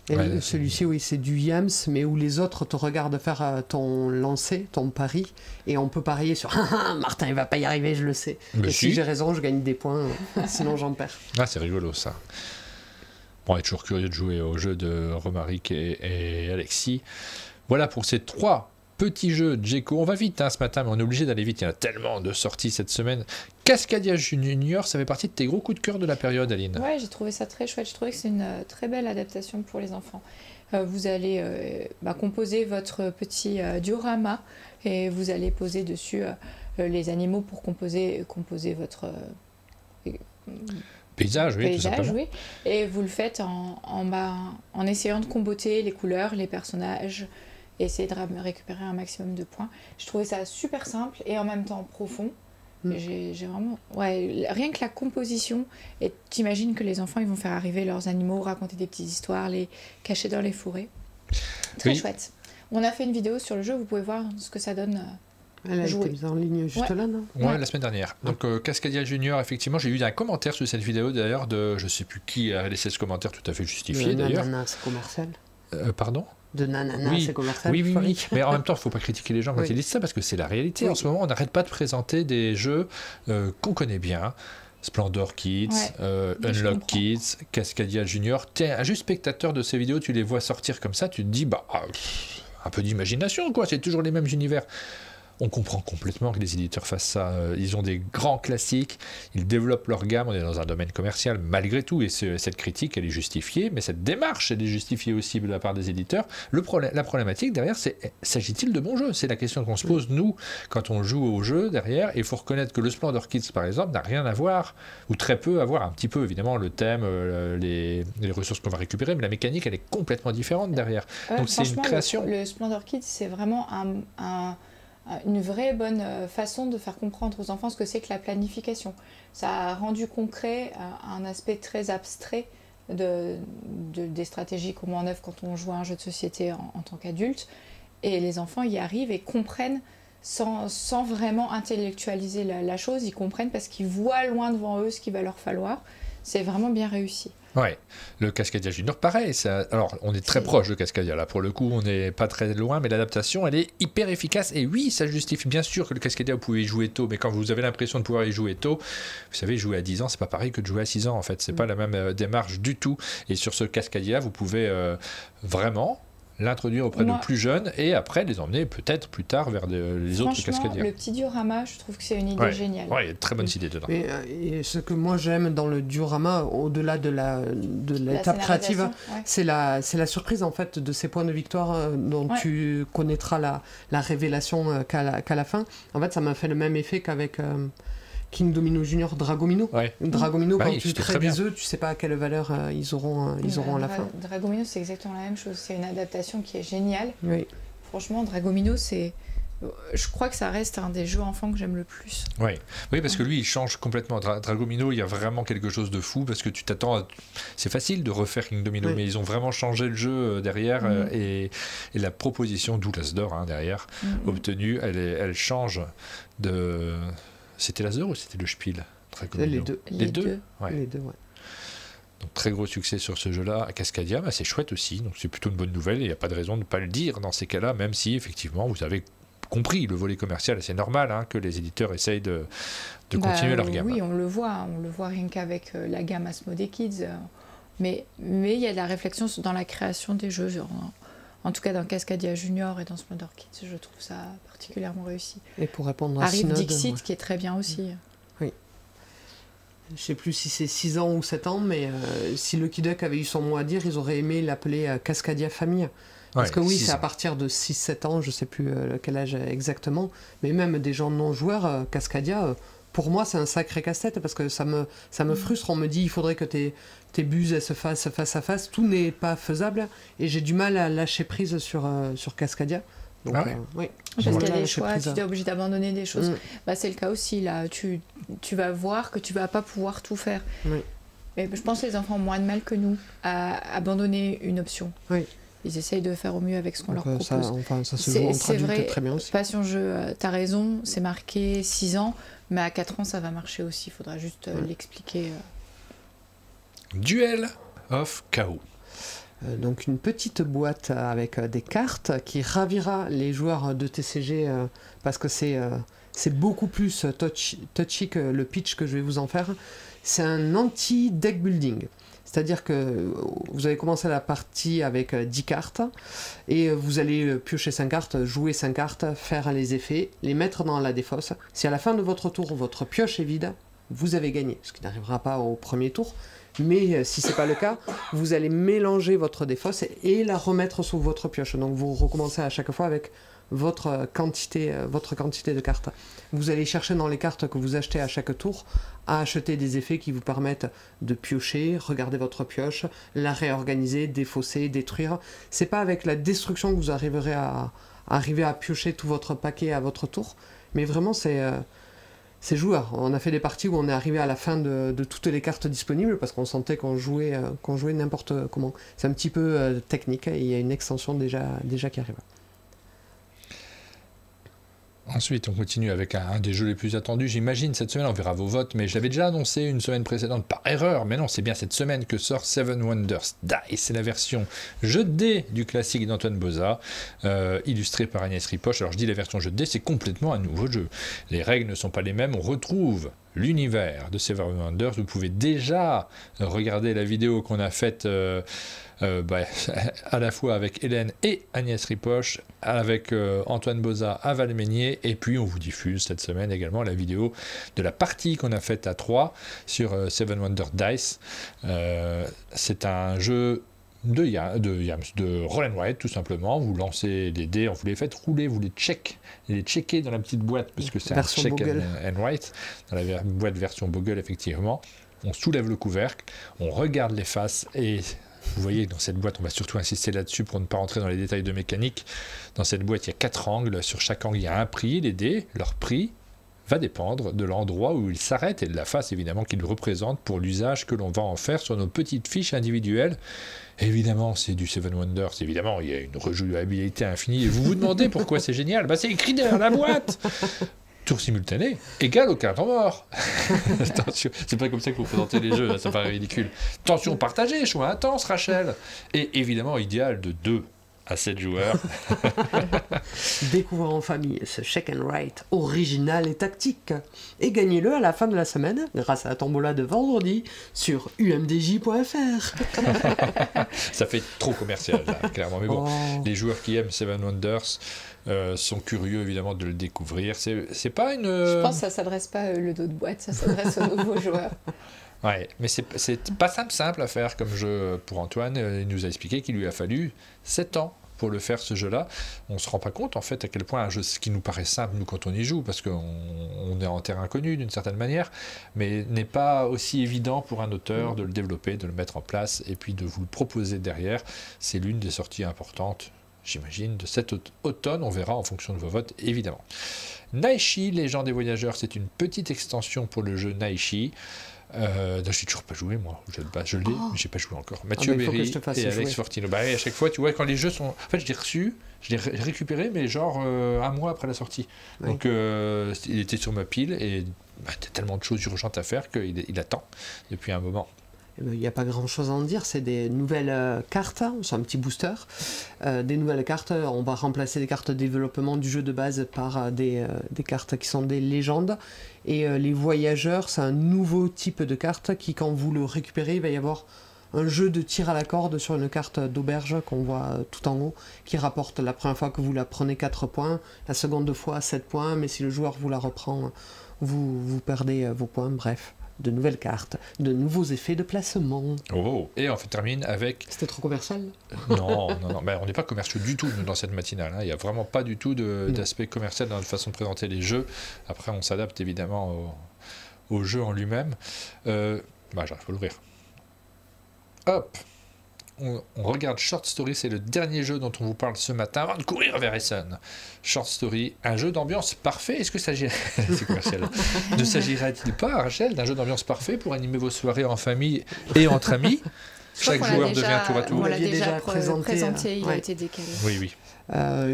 Ouais, celui-ci, oui, c'est du Yams, mais où les autres te regardent faire ton lancer, ton pari, et on peut parier sur Martin, il va pas y arriver, je le sais. Mais et si j'ai raison, je gagne des points, sinon j'en perds. Ah, c'est rigolo ça. Bon, on est toujours curieux de jouer au jeu de Romaric et Alexis. Voilà pour ces 3 petits jeux de Djeko. On va vite ce matin, mais on est obligé d'aller vite. Il y a tellement de sorties cette semaine. Cascadia Junior, ça fait partie de tes gros coups de cœur de la période, Aline. Ouais, j'ai trouvé ça très chouette. Je trouvais que c'est une très belle adaptation pour les enfants. Vous allez composer votre petit diorama et vous allez poser dessus les animaux pour composer votre paysage, oui, tout simplement. Oui. Et vous le faites en essayant de comboter les couleurs, les personnages, et essayer de récupérer un maximum de points. Je trouvais ça super simple et en même temps profond. J'ai vraiment... Ouais, rien que la composition, et t'imagines que les enfants ils vont faire arriver leurs animaux, raconter des petites histoires, les cacher dans les fourrés. Très chouette. On a fait une vidéo sur le jeu, vous pouvez voir ce que ça donne. Elle a été mise en ligne juste là, non ? Ouais, la semaine dernière. Donc Cascadia Junior, effectivement, j'ai eu un commentaire sur cette vidéo d'ailleurs de je sais plus qui a laissé ce commentaire tout à fait justifié d'ailleurs. C'est commercial. Pardon ? De nanana, c'est commercial. Oui. Mais en même temps, il ne faut pas critiquer les gens quand ils disent ça parce que c'est la réalité. Oui. En ce moment, on n'arrête pas de présenter des jeux qu'on connaît bien. Splendor Kids, Unlock Kids, Cascadia Junior. Tu es un juste spectateur de ces vidéos, tu les vois sortir comme ça, tu te dis, un peu d'imagination, quoi. C'est toujours les mêmes univers. On comprend complètement que les éditeurs fassent ça. Ils ont des grands classiques, ils développent leur gamme, on est dans un domaine commercial malgré tout, et cette critique, elle est justifiée, mais cette démarche, elle est justifiée aussi de la part des éditeurs. La problématique derrière, c'est s'agit-il de bons jeux ? C'est la question qu'on se pose, nous, quand on joue au jeu derrière. Il faut reconnaître que le Splendor Kids, par exemple, n'a rien à voir, ou très peu à voir, un petit peu, évidemment, le thème, les ressources qu'on va récupérer, mais la mécanique, elle est complètement différente derrière. Donc c'est une création. Le Splendor Kids, c'est vraiment une vraie bonne façon de faire comprendre aux enfants ce que c'est que la planification. Ça a rendu concret un aspect très abstrait des stratégies qu'on met en œuvre quand on joue à un jeu de société en tant qu'adulte. Et les enfants y arrivent et comprennent sans vraiment intellectualiser la chose. Ils comprennent parce qu'ils voient loin devant eux ce qu'il va leur falloir. C'est vraiment bien réussi. Ouais, le Cascadia Junior, pareil. Alors, on est très proche de Cascadia, là. Pour le coup, on n'est pas très loin, mais l'adaptation, elle est hyper efficace. Et oui, ça justifie bien sûr que le Cascadia, vous pouvez y jouer tôt, mais quand vous avez l'impression de pouvoir y jouer tôt, vous savez, jouer à 10 ans, c'est pas pareil que de jouer à 6 ans, en fait. C'est pas la même démarche du tout. Et sur ce Cascadia, vous pouvez vraiment l'introduire auprès de plus jeunes et après les emmener peut-être plus tard vers les autres Cascadiens. Le petit diorama, je trouve que c'est une idée géniale. Oui, il y a de très bonnes idées dedans. Et ce que moi j'aime dans le diorama, au-delà de l'étape créative, c'est la surprise en fait de ces points de victoire dont tu connaîtras la révélation qu'à la fin. En fait, ça m'a fait le même effet qu'avec King Domino Junior Dragomino. Dragomino, quand tu crées des œufs, tu sais pas à quelle valeur ils auront à la fin. Dragomino, c'est exactement la même chose. C'est une adaptation qui est géniale. Oui. Franchement, Dragomino, je crois que ça reste un des jeux enfants que j'aime le plus. Oui, parce que lui, il change complètement. Dragomino, il y a vraiment quelque chose de fou parce que tu t'attends C'est facile de refaire King Domino, mais ils ont vraiment changé le jeu derrière et la proposition d'Oulas d'Or derrière obtenue, elle change de... C'était l'Azur ou c'était le Spiel Les deux. Les deux. Les deux, ouais. Donc très gros succès sur ce jeu-là. À Cascadia, c'est chouette aussi, donc c'est plutôt une bonne nouvelle et il n'y a pas de raison de ne pas le dire dans ces cas-là, même si effectivement vous avez compris le volet commercial, c'est normal que les éditeurs essayent de continuer leur gamme. Oui, on le voit rien qu'avec la gamme Asmodee Kids, mais il y a de la réflexion dans la création des jeux, en tout cas dans Cascadia Junior et dans Splendor Kids, je trouve ça particulièrement réussi. Et pour répondre à Arrive Synode, Dixit qui est très bien aussi. Oui. Je sais plus si c'est 6 ans ou 7 ans, mais si Lucky Duck avait eu son mot à dire, ils auraient aimé l'appeler Cascadia Famille. Parce que oui, c'est à partir de 6-7 ans, je sais plus quel âge exactement, mais même des gens non-joueurs, Cascadia, pour moi c'est un sacré casse-tête parce que ça me frustre, on me dit il faudrait que tes buses elles se fassent face à face, tout n'est pas faisable et j'ai du mal à lâcher prise sur Cascadia. Donc, oui. Parce qu'il y a des choix, tu es obligé d'abandonner des choses. C'est le cas aussi là, tu vas voir que tu vas pas pouvoir tout faire. Oui. Mais je pense que les enfants ont moins de mal que nous à abandonner une option. Oui. Ils essayent de faire au mieux avec ce qu'on leur propose. Ça se joue entre adultes très bien aussi. Passion jeu, t'as raison, c'est marqué 6 ans, mais à 4 ans ça va marcher aussi, il faudra juste l'expliquer. Duel of Chaos. Donc une petite boîte avec des cartes qui ravira les joueurs de TCG parce que c'est beaucoup plus touchy que le pitch que je vais vous en faire. C'est un anti-deck building. C'est-à-dire que vous allez commencer la partie avec 10 cartes et vous allez piocher 5 cartes, jouer 5 cartes, faire les effets, les mettre dans la défausse. Si à la fin de votre tour, votre pioche est vide, vous avez gagné, ce qui n'arrivera pas au premier tour. Mais si ce n'est pas le cas, vous allez mélanger votre défausse et la remettre sur votre pioche. Donc vous recommencez à chaque fois avec votre quantité de cartes. Vous allez chercher dans les cartes que vous achetez à chaque tour à acheter des effets qui vous permettent de piocher, regarder votre pioche, la réorganiser, défausser, détruire. C'est pas avec la destruction que vous arriverez à piocher tout votre paquet à votre tour, mais vraiment c'est joueur. On a fait des parties où on est arrivé à la fin de toutes les cartes disponibles parce qu'on sentait qu'on jouait n'importe comment. C'est un petit peu technique et il y a une extension déjà qui arrive. Ensuite, on continue avec un des jeux les plus attendus, j'imagine, cette semaine, on verra vos votes, mais je l'avais déjà annoncé une semaine précédente par erreur, mais non, c'est bien cette semaine que sort Seven Wonders Dice, c'est la version jeu de dés du classique d'Antoine Boza, illustré par Agnès Ripoche. Alors je dis la version jeu de dés, c'est complètement un nouveau jeu. Les règles ne sont pas les mêmes, on retrouve l'univers de Seven Wonders. Vous pouvez déjà regarder la vidéo qu'on a faite à la fois avec Hélène et Agnès Ripoche, avec Antoine Boza à Valménier, et puis on vous diffuse cette semaine également la vidéo de la partie qu'on a faite à 3 sur Seven Wonders Dice. C'est un de roll and write, tout simplement. Vous lancez des dés, vous les faites rouler, vous les checkez dans la petite boîte, parce que c'est un check and write, dans la boîte version Bogle, effectivement. On soulève le couvercle, on regarde les faces, et vous voyez que dans cette boîte, on va surtout insister là-dessus pour ne pas rentrer dans les détails de mécanique. Dans cette boîte, il y a 4 angles. Sur chaque angle, il y a un prix. Les dés, leur prix va dépendre de l'endroit où ils s'arrêtent et de la face, évidemment, qu'ils représentent pour l'usage que l'on va en faire sur nos petites fiches individuelles. Évidemment, c'est du Seven Wonders. Évidemment, il y a une rejouabilité infinie. Et vous vous demandez pourquoi c'est génial. C'est écrit derrière la boîte. Tour simultané égale aucun temps mort. Attention, c'est pas comme ça que vous présentez les jeux, ça paraît ridicule. Tension partagée, choix intense, Rachel. Et évidemment, idéal de 2 à 7 joueurs. Découvrez en famille ce check and write original et tactique. Et gagnez-le à la fin de la semaine grâce à la tombola de vendredi sur umdj.fr. Ça fait trop commercial, là, clairement. Mais bon, les joueurs qui aiment Seven Wonders sont curieux évidemment de le découvrir. C'est pas une. Je pense que ça s'adresse pas le dos de boîte, ça s'adresse aux nouveaux joueurs. Ouais, mais c'est pas simple à faire comme jeu pour Antoine. Il nous a expliqué qu'il lui a fallu 7 ans pour le faire, ce jeu-là. On se rend pas compte en fait à quel point un jeu, ce qui nous paraît simple nous quand on y joue, parce qu'on est en terrain inconnu d'une certaine manière, mais n'est pas aussi évident pour un auteur de le développer, de le mettre en place et puis de vous le proposer derrière. C'est l'une des sorties importantes, j'imagine, de cet automne. On verra en fonction de vos votes, évidemment. Naishi, Légende des voyageurs, c'est une petite extension pour le jeu Naishi. Je n'ai toujours pas joué, moi. Je l'ai, mais je n'ai pas joué encore. Mathieu Berry et Alex Fortino. À chaque fois, tu vois, quand les jeux sont. En fait, je l'ai reçu, je l'ai récupéré, mais genre un mois après la sortie. Oui. Donc, il était sur ma pile et il y a tellement de choses urgentes à faire qu'il attend depuis un moment. Il n'y a pas grand chose à en dire, c'est des nouvelles cartes, c'est un petit booster. Des nouvelles cartes, on va remplacer les cartes de développement du jeu de base par des cartes qui sont des légendes. Et les voyageurs, c'est un nouveau type de carte qui, quand vous le récupérez, il va y avoir un jeu de tir à la corde sur une carte d'auberge qu'on voit tout en haut, qui rapporte la première fois que vous la prenez 4 points, la seconde fois 7 points, mais si le joueur vous la reprend, vous perdez vos points, bref. De nouvelles cartes, de nouveaux effets de placement. Oh, et on termine avec... C'était trop commercial ? Non, mais on n'est pas commerciaux du tout dans cette matinale. Il n'y a vraiment pas du tout d'aspect commercial dans notre façon de présenter les jeux. Après, on s'adapte évidemment au jeu en lui-même. J'arrive à l'ouvrir. Hop. on regarde Short Story, c'est le dernier jeu dont on vous parle ce matin avant de courir vers Essen. Short Story, un jeu d'ambiance parfait. Est-ce que ça ne s'agirait-il pas, Rachel, d'un jeu d'ambiance parfait pour animer vos soirées en famille et entre amis? Chaque joueur devient tour à tour. On l'a déjà présenté, il a été décalé. Oui.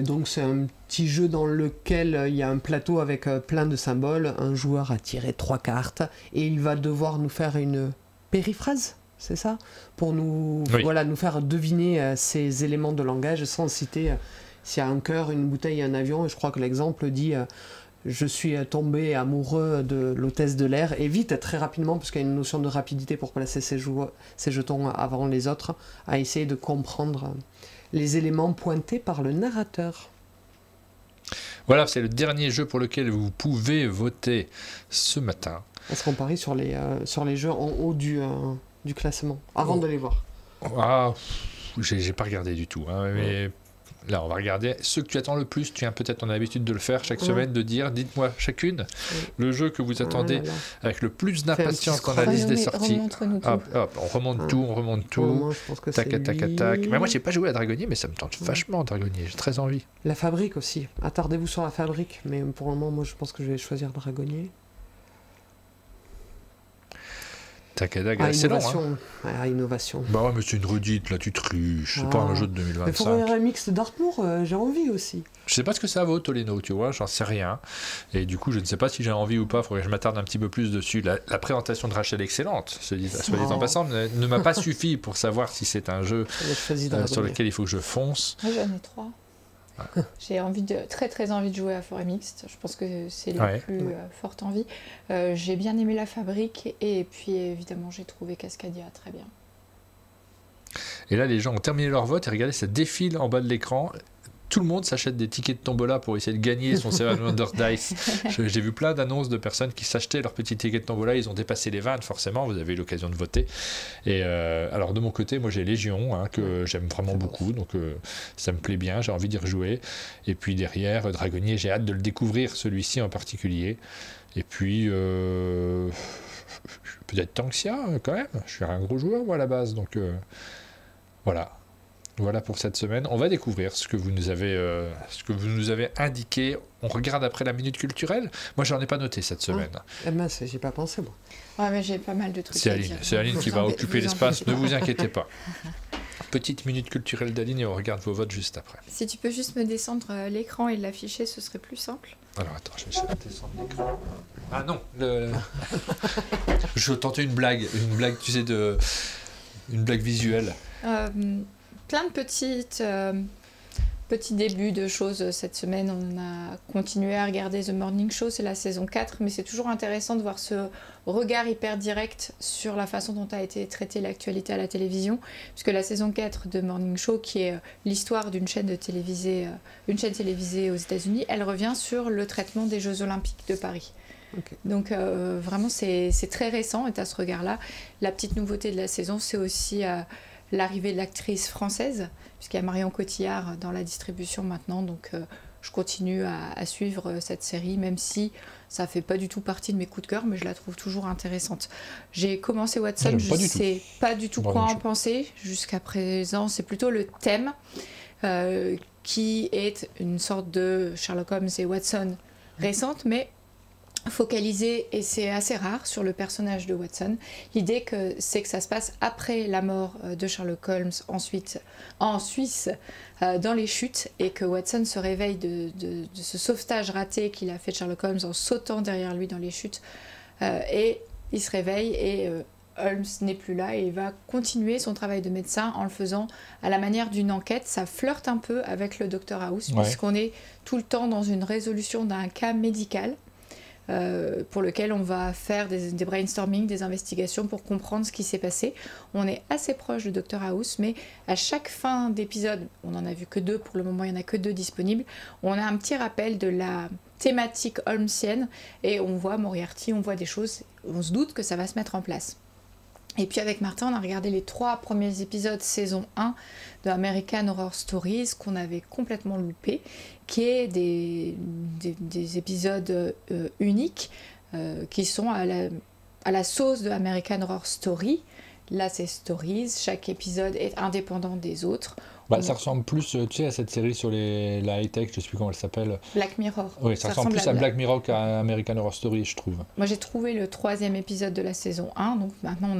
Donc c'est un petit jeu dans lequel il y a un plateau avec plein de symboles. Un joueur a tiré 3 cartes et il va devoir nous faire une périphrase, c'est ça? Pour nous, nous faire deviner ces éléments de langage sans citer s'il y a un cœur, une bouteille, un avion. Et je crois que l'exemple dit je suis tombé amoureux de l'hôtesse de l'air, et vite, très rapidement, parce qu'il y a une notion de rapidité pour placer ses jetons avant les autres, à essayer de comprendre les éléments pointés par le narrateur. Voilà, c'est le dernier jeu pour lequel vous pouvez voter ce matin. Est-ce qu'on parie sur les jeux en haut du classement, avant de les voir? Ah, j'ai pas regardé du tout, hein, mais... Là, on va regarder ceux que tu attends le plus. Tu as peut-être l'habitude de le faire chaque semaine, de dire, dites-moi chacune, le jeu que vous attendez avec le plus d'impatience dans la liste des sorties. On remonte tout. Tac. Mais moi, j'ai pas joué à Dragonnier, mais ça me tente vachement, Dragonnier. J'ai très envie. La Fabrique aussi. Attardez-vous sur la Fabrique, mais pour le moment, moi, je pense que je vais choisir Dragonnier. C'est long, hein. Innovation. Bah ouais, mais c'est une redite, là tu triches, c'est pas un jeu de 2025. Il faudrait un remix de Dartmoor, j'ai envie aussi. Je sais pas ce que ça vaut, Toleno, tu vois, j'en sais rien. Et du coup, je ne sais pas si j'ai envie ou pas, il faudrait que je m'attarde un petit peu plus dessus. La présentation de Rachel est excellente, soit dit en passant, ne m'a pas suffi pour savoir si c'est un jeu sur lequel il faut que je fonce. Moi j'en ai 3. J'ai très envie de jouer à Forêt Mixte. Je pense que c'est la plus forte envie. J'ai bien aimé La Fabrique, et puis évidemment j'ai trouvé Cascadia très bien. Et là les gens ont terminé leur vote et regardez, ça défile en bas de l'écran. Tout le monde s'achète des tickets de tombola pour essayer de gagner son Seven Wonders Dice. J'ai vu plein d'annonces de personnes qui s'achetaient leurs petits tickets de tombola. Ils ont dépassé les 20, forcément. Vous avez eu l'occasion de voter. Et alors, de mon côté, moi, j'ai Légion, que j'aime vraiment beaucoup. Donc, ça me plaît bien. J'ai envie d'y rejouer. Et puis, derrière, Dragonnier, j'ai hâte de le découvrir, celui-ci en particulier. Et puis, peut-être Tanxia, quand même. Je suis un gros joueur, moi, à la base. Donc, voilà. Voilà pour cette semaine. On va découvrir ce que vous nous avez indiqué. On regarde après la minute culturelle. Moi, j'en ai pas noté cette semaine. J'ai pas pensé, moi. Ouais, mais j'ai pas mal de trucs. C'est Aline qui va occuper l'espace. Ne vous inquiétez pas. Petite minute culturelle d'Aline et on regarde vos votes juste après. Si tu peux juste me descendre l'écran et l'afficher, ce serait plus simple. Alors attends, je vais essayer de descendre l'écran. Ah non, je tentais une blague, tu sais, une blague visuelle. Plein de petits débuts de choses cette semaine. On a continué à regarder The Morning Show, c'est la saison 4, mais c'est toujours intéressant de voir ce regard hyper direct sur la façon dont a été traitée l'actualité à la télévision, puisque la saison 4 de Morning Show, qui est l'histoire d'une chaîne télévisée aux États-Unis, elle revient sur le traitement des Jeux Olympiques de Paris. Okay. Donc vraiment c'est très récent, et à ce regard-là, la petite nouveauté de la saison, c'est aussi l'arrivée de l'actrice française, puisqu'il y a Marion Cotillard dans la distribution maintenant, donc je continue à suivre cette série, même si ça ne fait pas du tout partie de mes coups de cœur, mais je la trouve toujours intéressante. J'ai commencé Watson, je ne sais pas du tout quoi en penser, jusqu'à présent c'est plutôt le thème, qui est une sorte de Sherlock Holmes et Watson récente, mais focalisé, et c'est assez rare, sur le personnage de Watson. L'idée c'est que ça se passe après la mort de Sherlock Holmes, ensuite en Suisse, dans les chutes, et que Watson se réveille de ce sauvetage raté qu'il a fait de Sherlock Holmes en sautant derrière lui dans les chutes, et il se réveille et Holmes n'est plus là, et il va continuer son travail de médecin en le faisant à la manière d'une enquête. Ça flirte un peu avec le Dr House, puisqu'on est tout le temps dans une résolution d'un cas médical, pour lequel on va faire des brainstorming, des investigations pour comprendre ce qui s'est passé. On est assez proche de Dr House, mais à chaque fin d'épisode, on n'en a vu que 2 pour le moment, il n'y en a que 2 disponibles, on a un petit rappel de la thématique holmesienne, et on voit Moriarty, on voit des choses, on se doute que ça va se mettre en place. Et puis avec Martin, on a regardé les 3 premiers épisodes saison 1 de American Horror Stories, qu'on avait complètement loupé, qui est des épisodes uniques, qui sont à la sauce de American Horror Story, Là, c'est Stories. Chaque épisode est indépendant des autres. Ça ressemble plus, tu sais, à cette série sur la high-tech, je ne sais plus comment elle s'appelle. Black Mirror. Oui, ça ressemble plus à Black Mirror qu'à American Horror Story, je trouve. Moi, j'ai trouvé le 3e épisode de la saison 1, donc maintenant,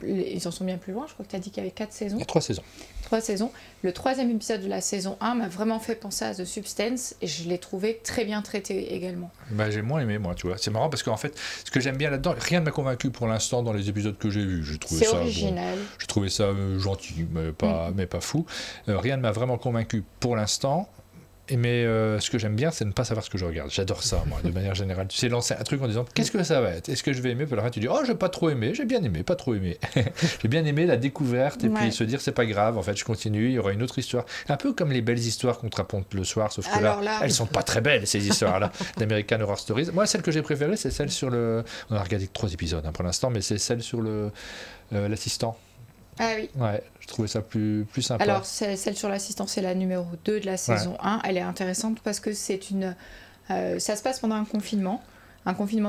ils en sont bien plus loin. Je crois que tu as dit qu'il y avait 4 saisons. Il y a 3 saisons. 3 saisons. Le 3e épisode de la saison 1 m'a vraiment fait penser à The Substance, et je l'ai trouvé très bien traité également. J'ai moins aimé, moi, tu vois. C'est marrant parce qu'en fait, ce que j'aime bien là-dedans, rien ne m'a convaincu pour l'instant dans les épisodes que j'ai vus. C'est original. Bon, j'ai trouvé ça gentil, mais pas fou. Rien ne m'a vraiment convaincu pour l'instant. Mais ce que j'aime bien, c'est ne pas savoir ce que je regarde. J'adore ça, moi, de manière générale. Tu sais, lancer un truc en disant qu'est-ce que ça va être? Est-ce que je vais aimer? Puis alors, tu dis oh, j'ai pas trop aimé, j'ai bien aimé, pas trop aimé. J'ai bien aimé la découverte et puis se dire c'est pas grave, en fait, je continue, il y aura une autre histoire. Un peu comme les belles histoires qu'on te raconte le soir, sauf que là, elles sont pas très belles, ces histoires-là, d'American Horror Stories. Moi, celle que j'ai préférée, c'est celle sur le. On a regardé que 3 épisodes pour l'instant, mais c'est celle sur l'assistant. Ah oui. Ouais, je trouvais ça plus sympa. Alors, celle sur l'assistant, c'est la numéro 2 de la saison 1. Elle est intéressante parce que ça se passe pendant un confinement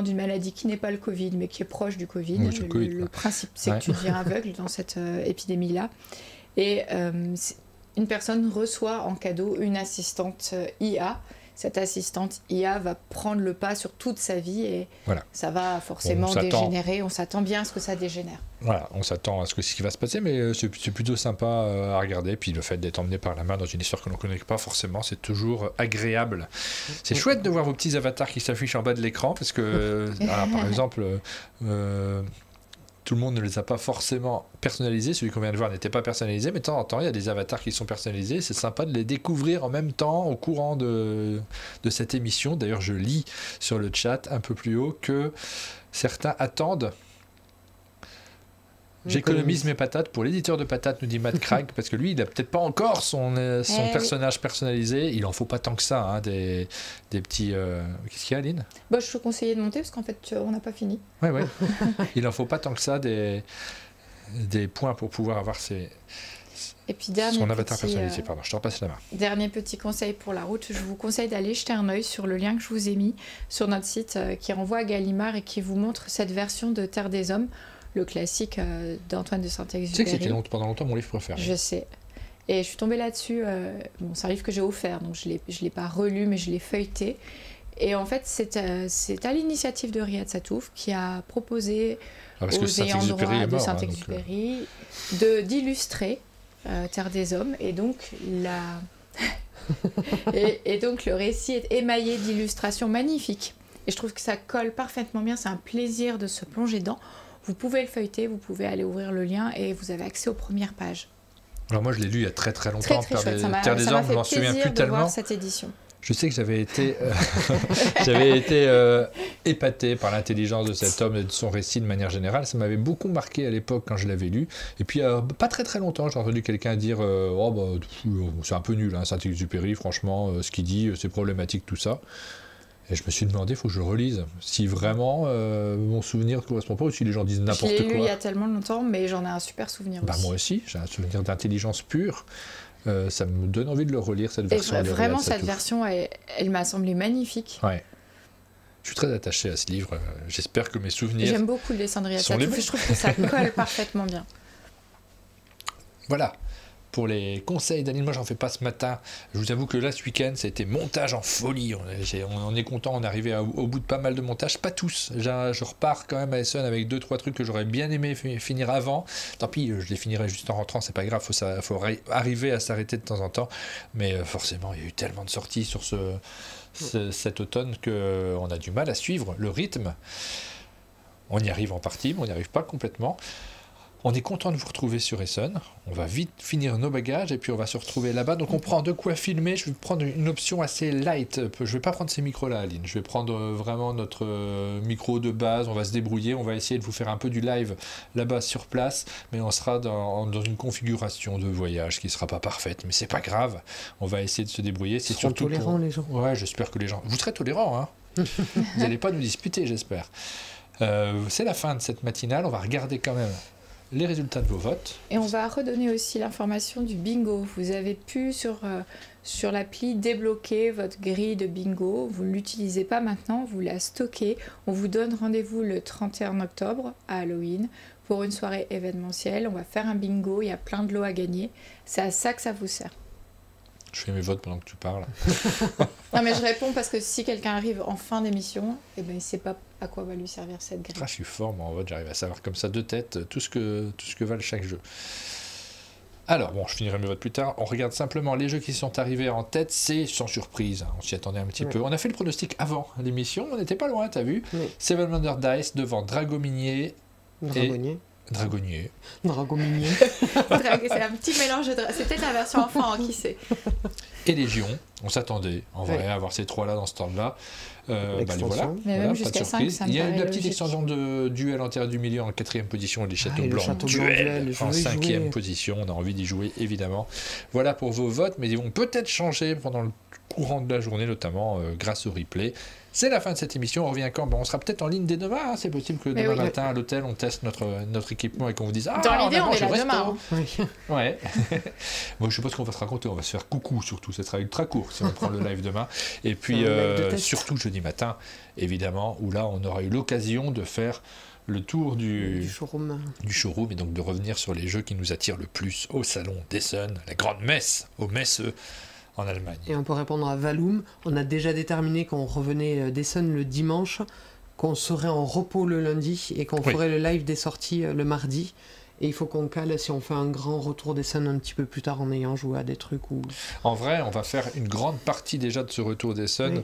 d'une maladie qui n'est pas le Covid, mais qui est proche du Covid. Oui, le principe, c'est que tu deviens aveugle dans cette épidémie-là. Et une personne reçoit en cadeau une assistante IA. Cette assistante IA va prendre le pas sur toute sa vie et ça va forcément dégénérer. On s'attend bien à ce que ça dégénère. Voilà, on s'attend à ce qui va se passer, mais c'est plutôt sympa à regarder. Puis le fait d'être emmené par la main dans une histoire que l'on ne connaît pas forcément, c'est toujours agréable. C'est chouette de voir vos petits avatars qui s'affichent en bas de l'écran parce que, par exemple, tout le monde ne les a pas forcément personnalisés. Celui qu'on vient de voir n'était pas personnalisé, mais de temps en temps, il y a des avatars qui sont personnalisés. C'est sympa de les découvrir en même temps au courant de cette émission. D'ailleurs, je lis sur le chat un peu plus haut que certains attendent. J'économise mes patates pour l'éditeur de patates, nous dit Matt Craig, parce que lui, il n'a peut-être pas encore son personnage personnalisé. Il en faut pas tant que ça, hein, des petits... Qu'est-ce qu'il y a, Aline? Je te conseillais de monter, parce qu'en fait, on n'a pas fini. Ouais. Il en faut pas tant que ça, des points pour pouvoir avoir Et puis, son avatar personnalisé. Pardon, je te repasse la main. Dernier petit conseil pour la route, je vous conseille d'aller jeter un œil sur le lien que je vous ai mis sur notre site qui renvoie à Gallimard et qui vous montre cette version de Terre des Hommes, le classique d'Antoine de Saint-Exupéry. Tu sais que c'était pendant longtemps mon livre préféré. Je sais. Et je suis tombée là-dessus. C'est un livre que j'ai offert, donc je l'ai pas relu, mais je l'ai feuilleté. Et en fait, c'est à l'initiative de Riyad Satouf qui a proposé aux ayants droit de Saint-Exupéry d'illustrer Terre des Hommes. Et donc, et donc, le récit est émaillé d'illustrations magnifiques. Et je trouve que ça colle parfaitement bien. C'est un plaisir de se plonger dedans. Vous pouvez le feuilleter, vous pouvez aller ouvrir le lien et vous avez accès aux premières pages. Alors moi je l'ai lu il y a très très longtemps. Très chouette, Terre des Hommes, je m'en souviens plus tellement. Voir cette édition. Je sais que j'avais été épaté par l'intelligence de cet homme et de son récit de manière générale. Ça m'avait beaucoup marqué à l'époque quand je l'avais lu. Et puis pas très très longtemps, j'ai entendu quelqu'un dire c'est un peu nul, hein, Saint-Exupéry, franchement, ce qu'il dit, c'est problématique tout ça. Et je me suis demandé, il faut que je le relise. Si vraiment mon souvenir ne correspond pas ou si les gens disent n'importe quoi. Je l'ai lu il y a tellement longtemps, mais j'en ai un super souvenir aussi. Moi aussi, j'ai un souvenir d'intelligence pure. Ça me donne envie de le relire, cette version. Et vraiment, cette version, elle m'a semblé magnifique. Ouais. Je suis très attaché à ce livre. J'espère que mes souvenirs. J'aime beaucoup le dessin de Riyad Satouf. Je trouve que ça colle parfaitement bien. Voilà. Pour les conseils d'Aline, moi j'en fais pas ce matin. Je vous avoue que là ce week-end ça a été montage en folie. On est content, on est arrivé au bout de pas mal de montages, pas tous. Je repars quand même à Essen avec 2-3 trucs que j'aurais bien aimé finir avant. Tant pis, je les finirai juste en rentrant, c'est pas grave, faut arriver à s'arrêter de temps en temps. Mais forcément, il y a eu tellement de sorties sur cet automne qu'on a du mal à suivre le rythme. On y arrive en partie, mais on n'y arrive pas complètement. On est content de vous retrouver sur Essen. On va vite finir nos bagages et puis on va se retrouver là-bas. Donc on prend de quoi filmer. Je vais prendre une option assez light. Je ne vais pas prendre ces micros-là, Aline. Je vais prendre vraiment notre micro de base. On va se débrouiller. On va essayer de vous faire un peu du live là-bas sur place. Mais on sera dans une configuration de voyage qui ne sera pas parfaite. Mais c'est pas grave. On va essayer de se débrouiller. C'est surtout tolérants, les gens. Ouais, j'espère que les gens... Vous serez tolérants, hein. Vous n'allez pas nous disputer, j'espère. C'est la fin de cette matinale. On va regarder quand même les résultats de vos votes. Et on va redonner aussi l'information du bingo. Vous avez pu, sur sur l'appli, débloquer votre grille de bingo. Vous ne l'utilisez pas maintenant, vous la stockez. On vous donne rendez-vous le 31 octobre à Halloween pour une soirée événementielle. On va faire un bingo, il y a plein de lots à gagner. C'est à ça que ça vous sert. Je fais mes votes pendant que tu parles. Non mais je réponds parce que si quelqu'un arrive en fin d'émission, eh ben, il ne sait pas à quoi va lui servir cette grille. Ah, je suis fort, moi, en vote, j'arrive à savoir comme ça de tête tout ce que valent chaque jeu. Alors, bon, je finirai mes votes plus tard. On regarde simplement les jeux qui sont arrivés en tête, c'est sans surprise. On s'y attendait un petit peu. On a fait le pronostic avant l'émission, on n'était pas loin, t'as vu. Seven Wonders Dice devant Dragominier Dragonnier. Dragonier. Dragominier. C'est un petit mélange de... C'est peut-être la version enfant, qui sait. Et Légion, on s'attendait en vrai à avoir ces trois-là dans ce temps-là. Bah, les voilà, mais voilà, même pas de surprise. 5, il y a eu la petite logique. extension de Duel en terre du milieu en 4e position, les Châteaux Blancs Château Duel Blanc, en 5e position. On a envie d'y jouer évidemment. Voilà pour vos votes, mais ils vont peut-être changer pendant le courant de la journée, notamment grâce au replay. C'est la fin de cette émission. On revient quand? On sera peut-être en ligne dès demain. Hein. C'est possible que demain matin à l'hôtel, on teste notre équipement et qu'on vous dise dans l'idée, on est là demain. Ouais. Moi, je sais pas ce qu'on va se raconter. On va se faire coucou surtout. Ça sera ultra court si on prend le live demain. Et puis surtout jeudi matin, évidemment, où là, on aura eu l'occasion de faire le tour du showroom et donc de revenir sur les jeux qui nous attirent le plus au salon d'Essen, la grande messe au Messe en Allemagne. Et on peut répondre à Valoum. On a déjà déterminé qu'on revenait d'Essen le dimanche, qu'on serait en repos le lundi et qu'on ferait le live des sorties le mardi. Et il faut qu'on cale si on fait un grand retour des scènes un petit peu plus tard en ayant joué à des trucs où... En vrai, on va faire une grande partie déjà de ce retour des scènes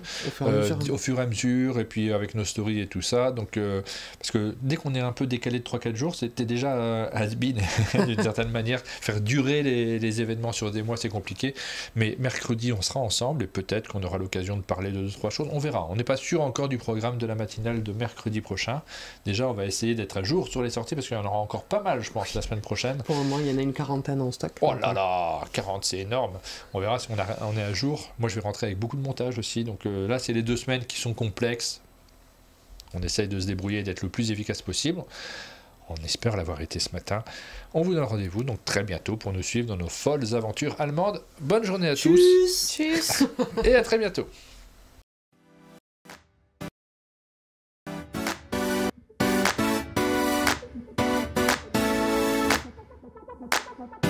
au fur et à mesure, et puis avec nos stories et tout ça. Donc, parce que dès qu'on est un peu décalé de 3-4 jours, c'était déjà has-been d'une certaine manière. Faire durer les événements sur des mois, c'est compliqué. Mais mercredi, on sera ensemble et peut-être qu'on aura l'occasion de parler de 2-3 choses. On verra. On n'est pas sûr encore du programme de la matinale de mercredi prochain. Déjà, on va essayer d'être à jour sur les sorties parce qu'il y en aura encore pas mal, je pense, la semaine prochaine. Pour le moment, il y en a une quarantaine en stock. Oh là là, 40, c'est énorme. On verra si on est à jour. Moi, je vais rentrer avec beaucoup de montage aussi. Donc là, c'est les 2 semaines qui sont complexes. On essaye de se débrouiller et d'être le plus efficace possible. On espère l'avoir été ce matin. On vous donne rendez-vous donc très bientôt pour nous suivre dans nos folles aventures allemandes. Bonne journée à tous. Tchuss. Et à très bientôt. Thank you.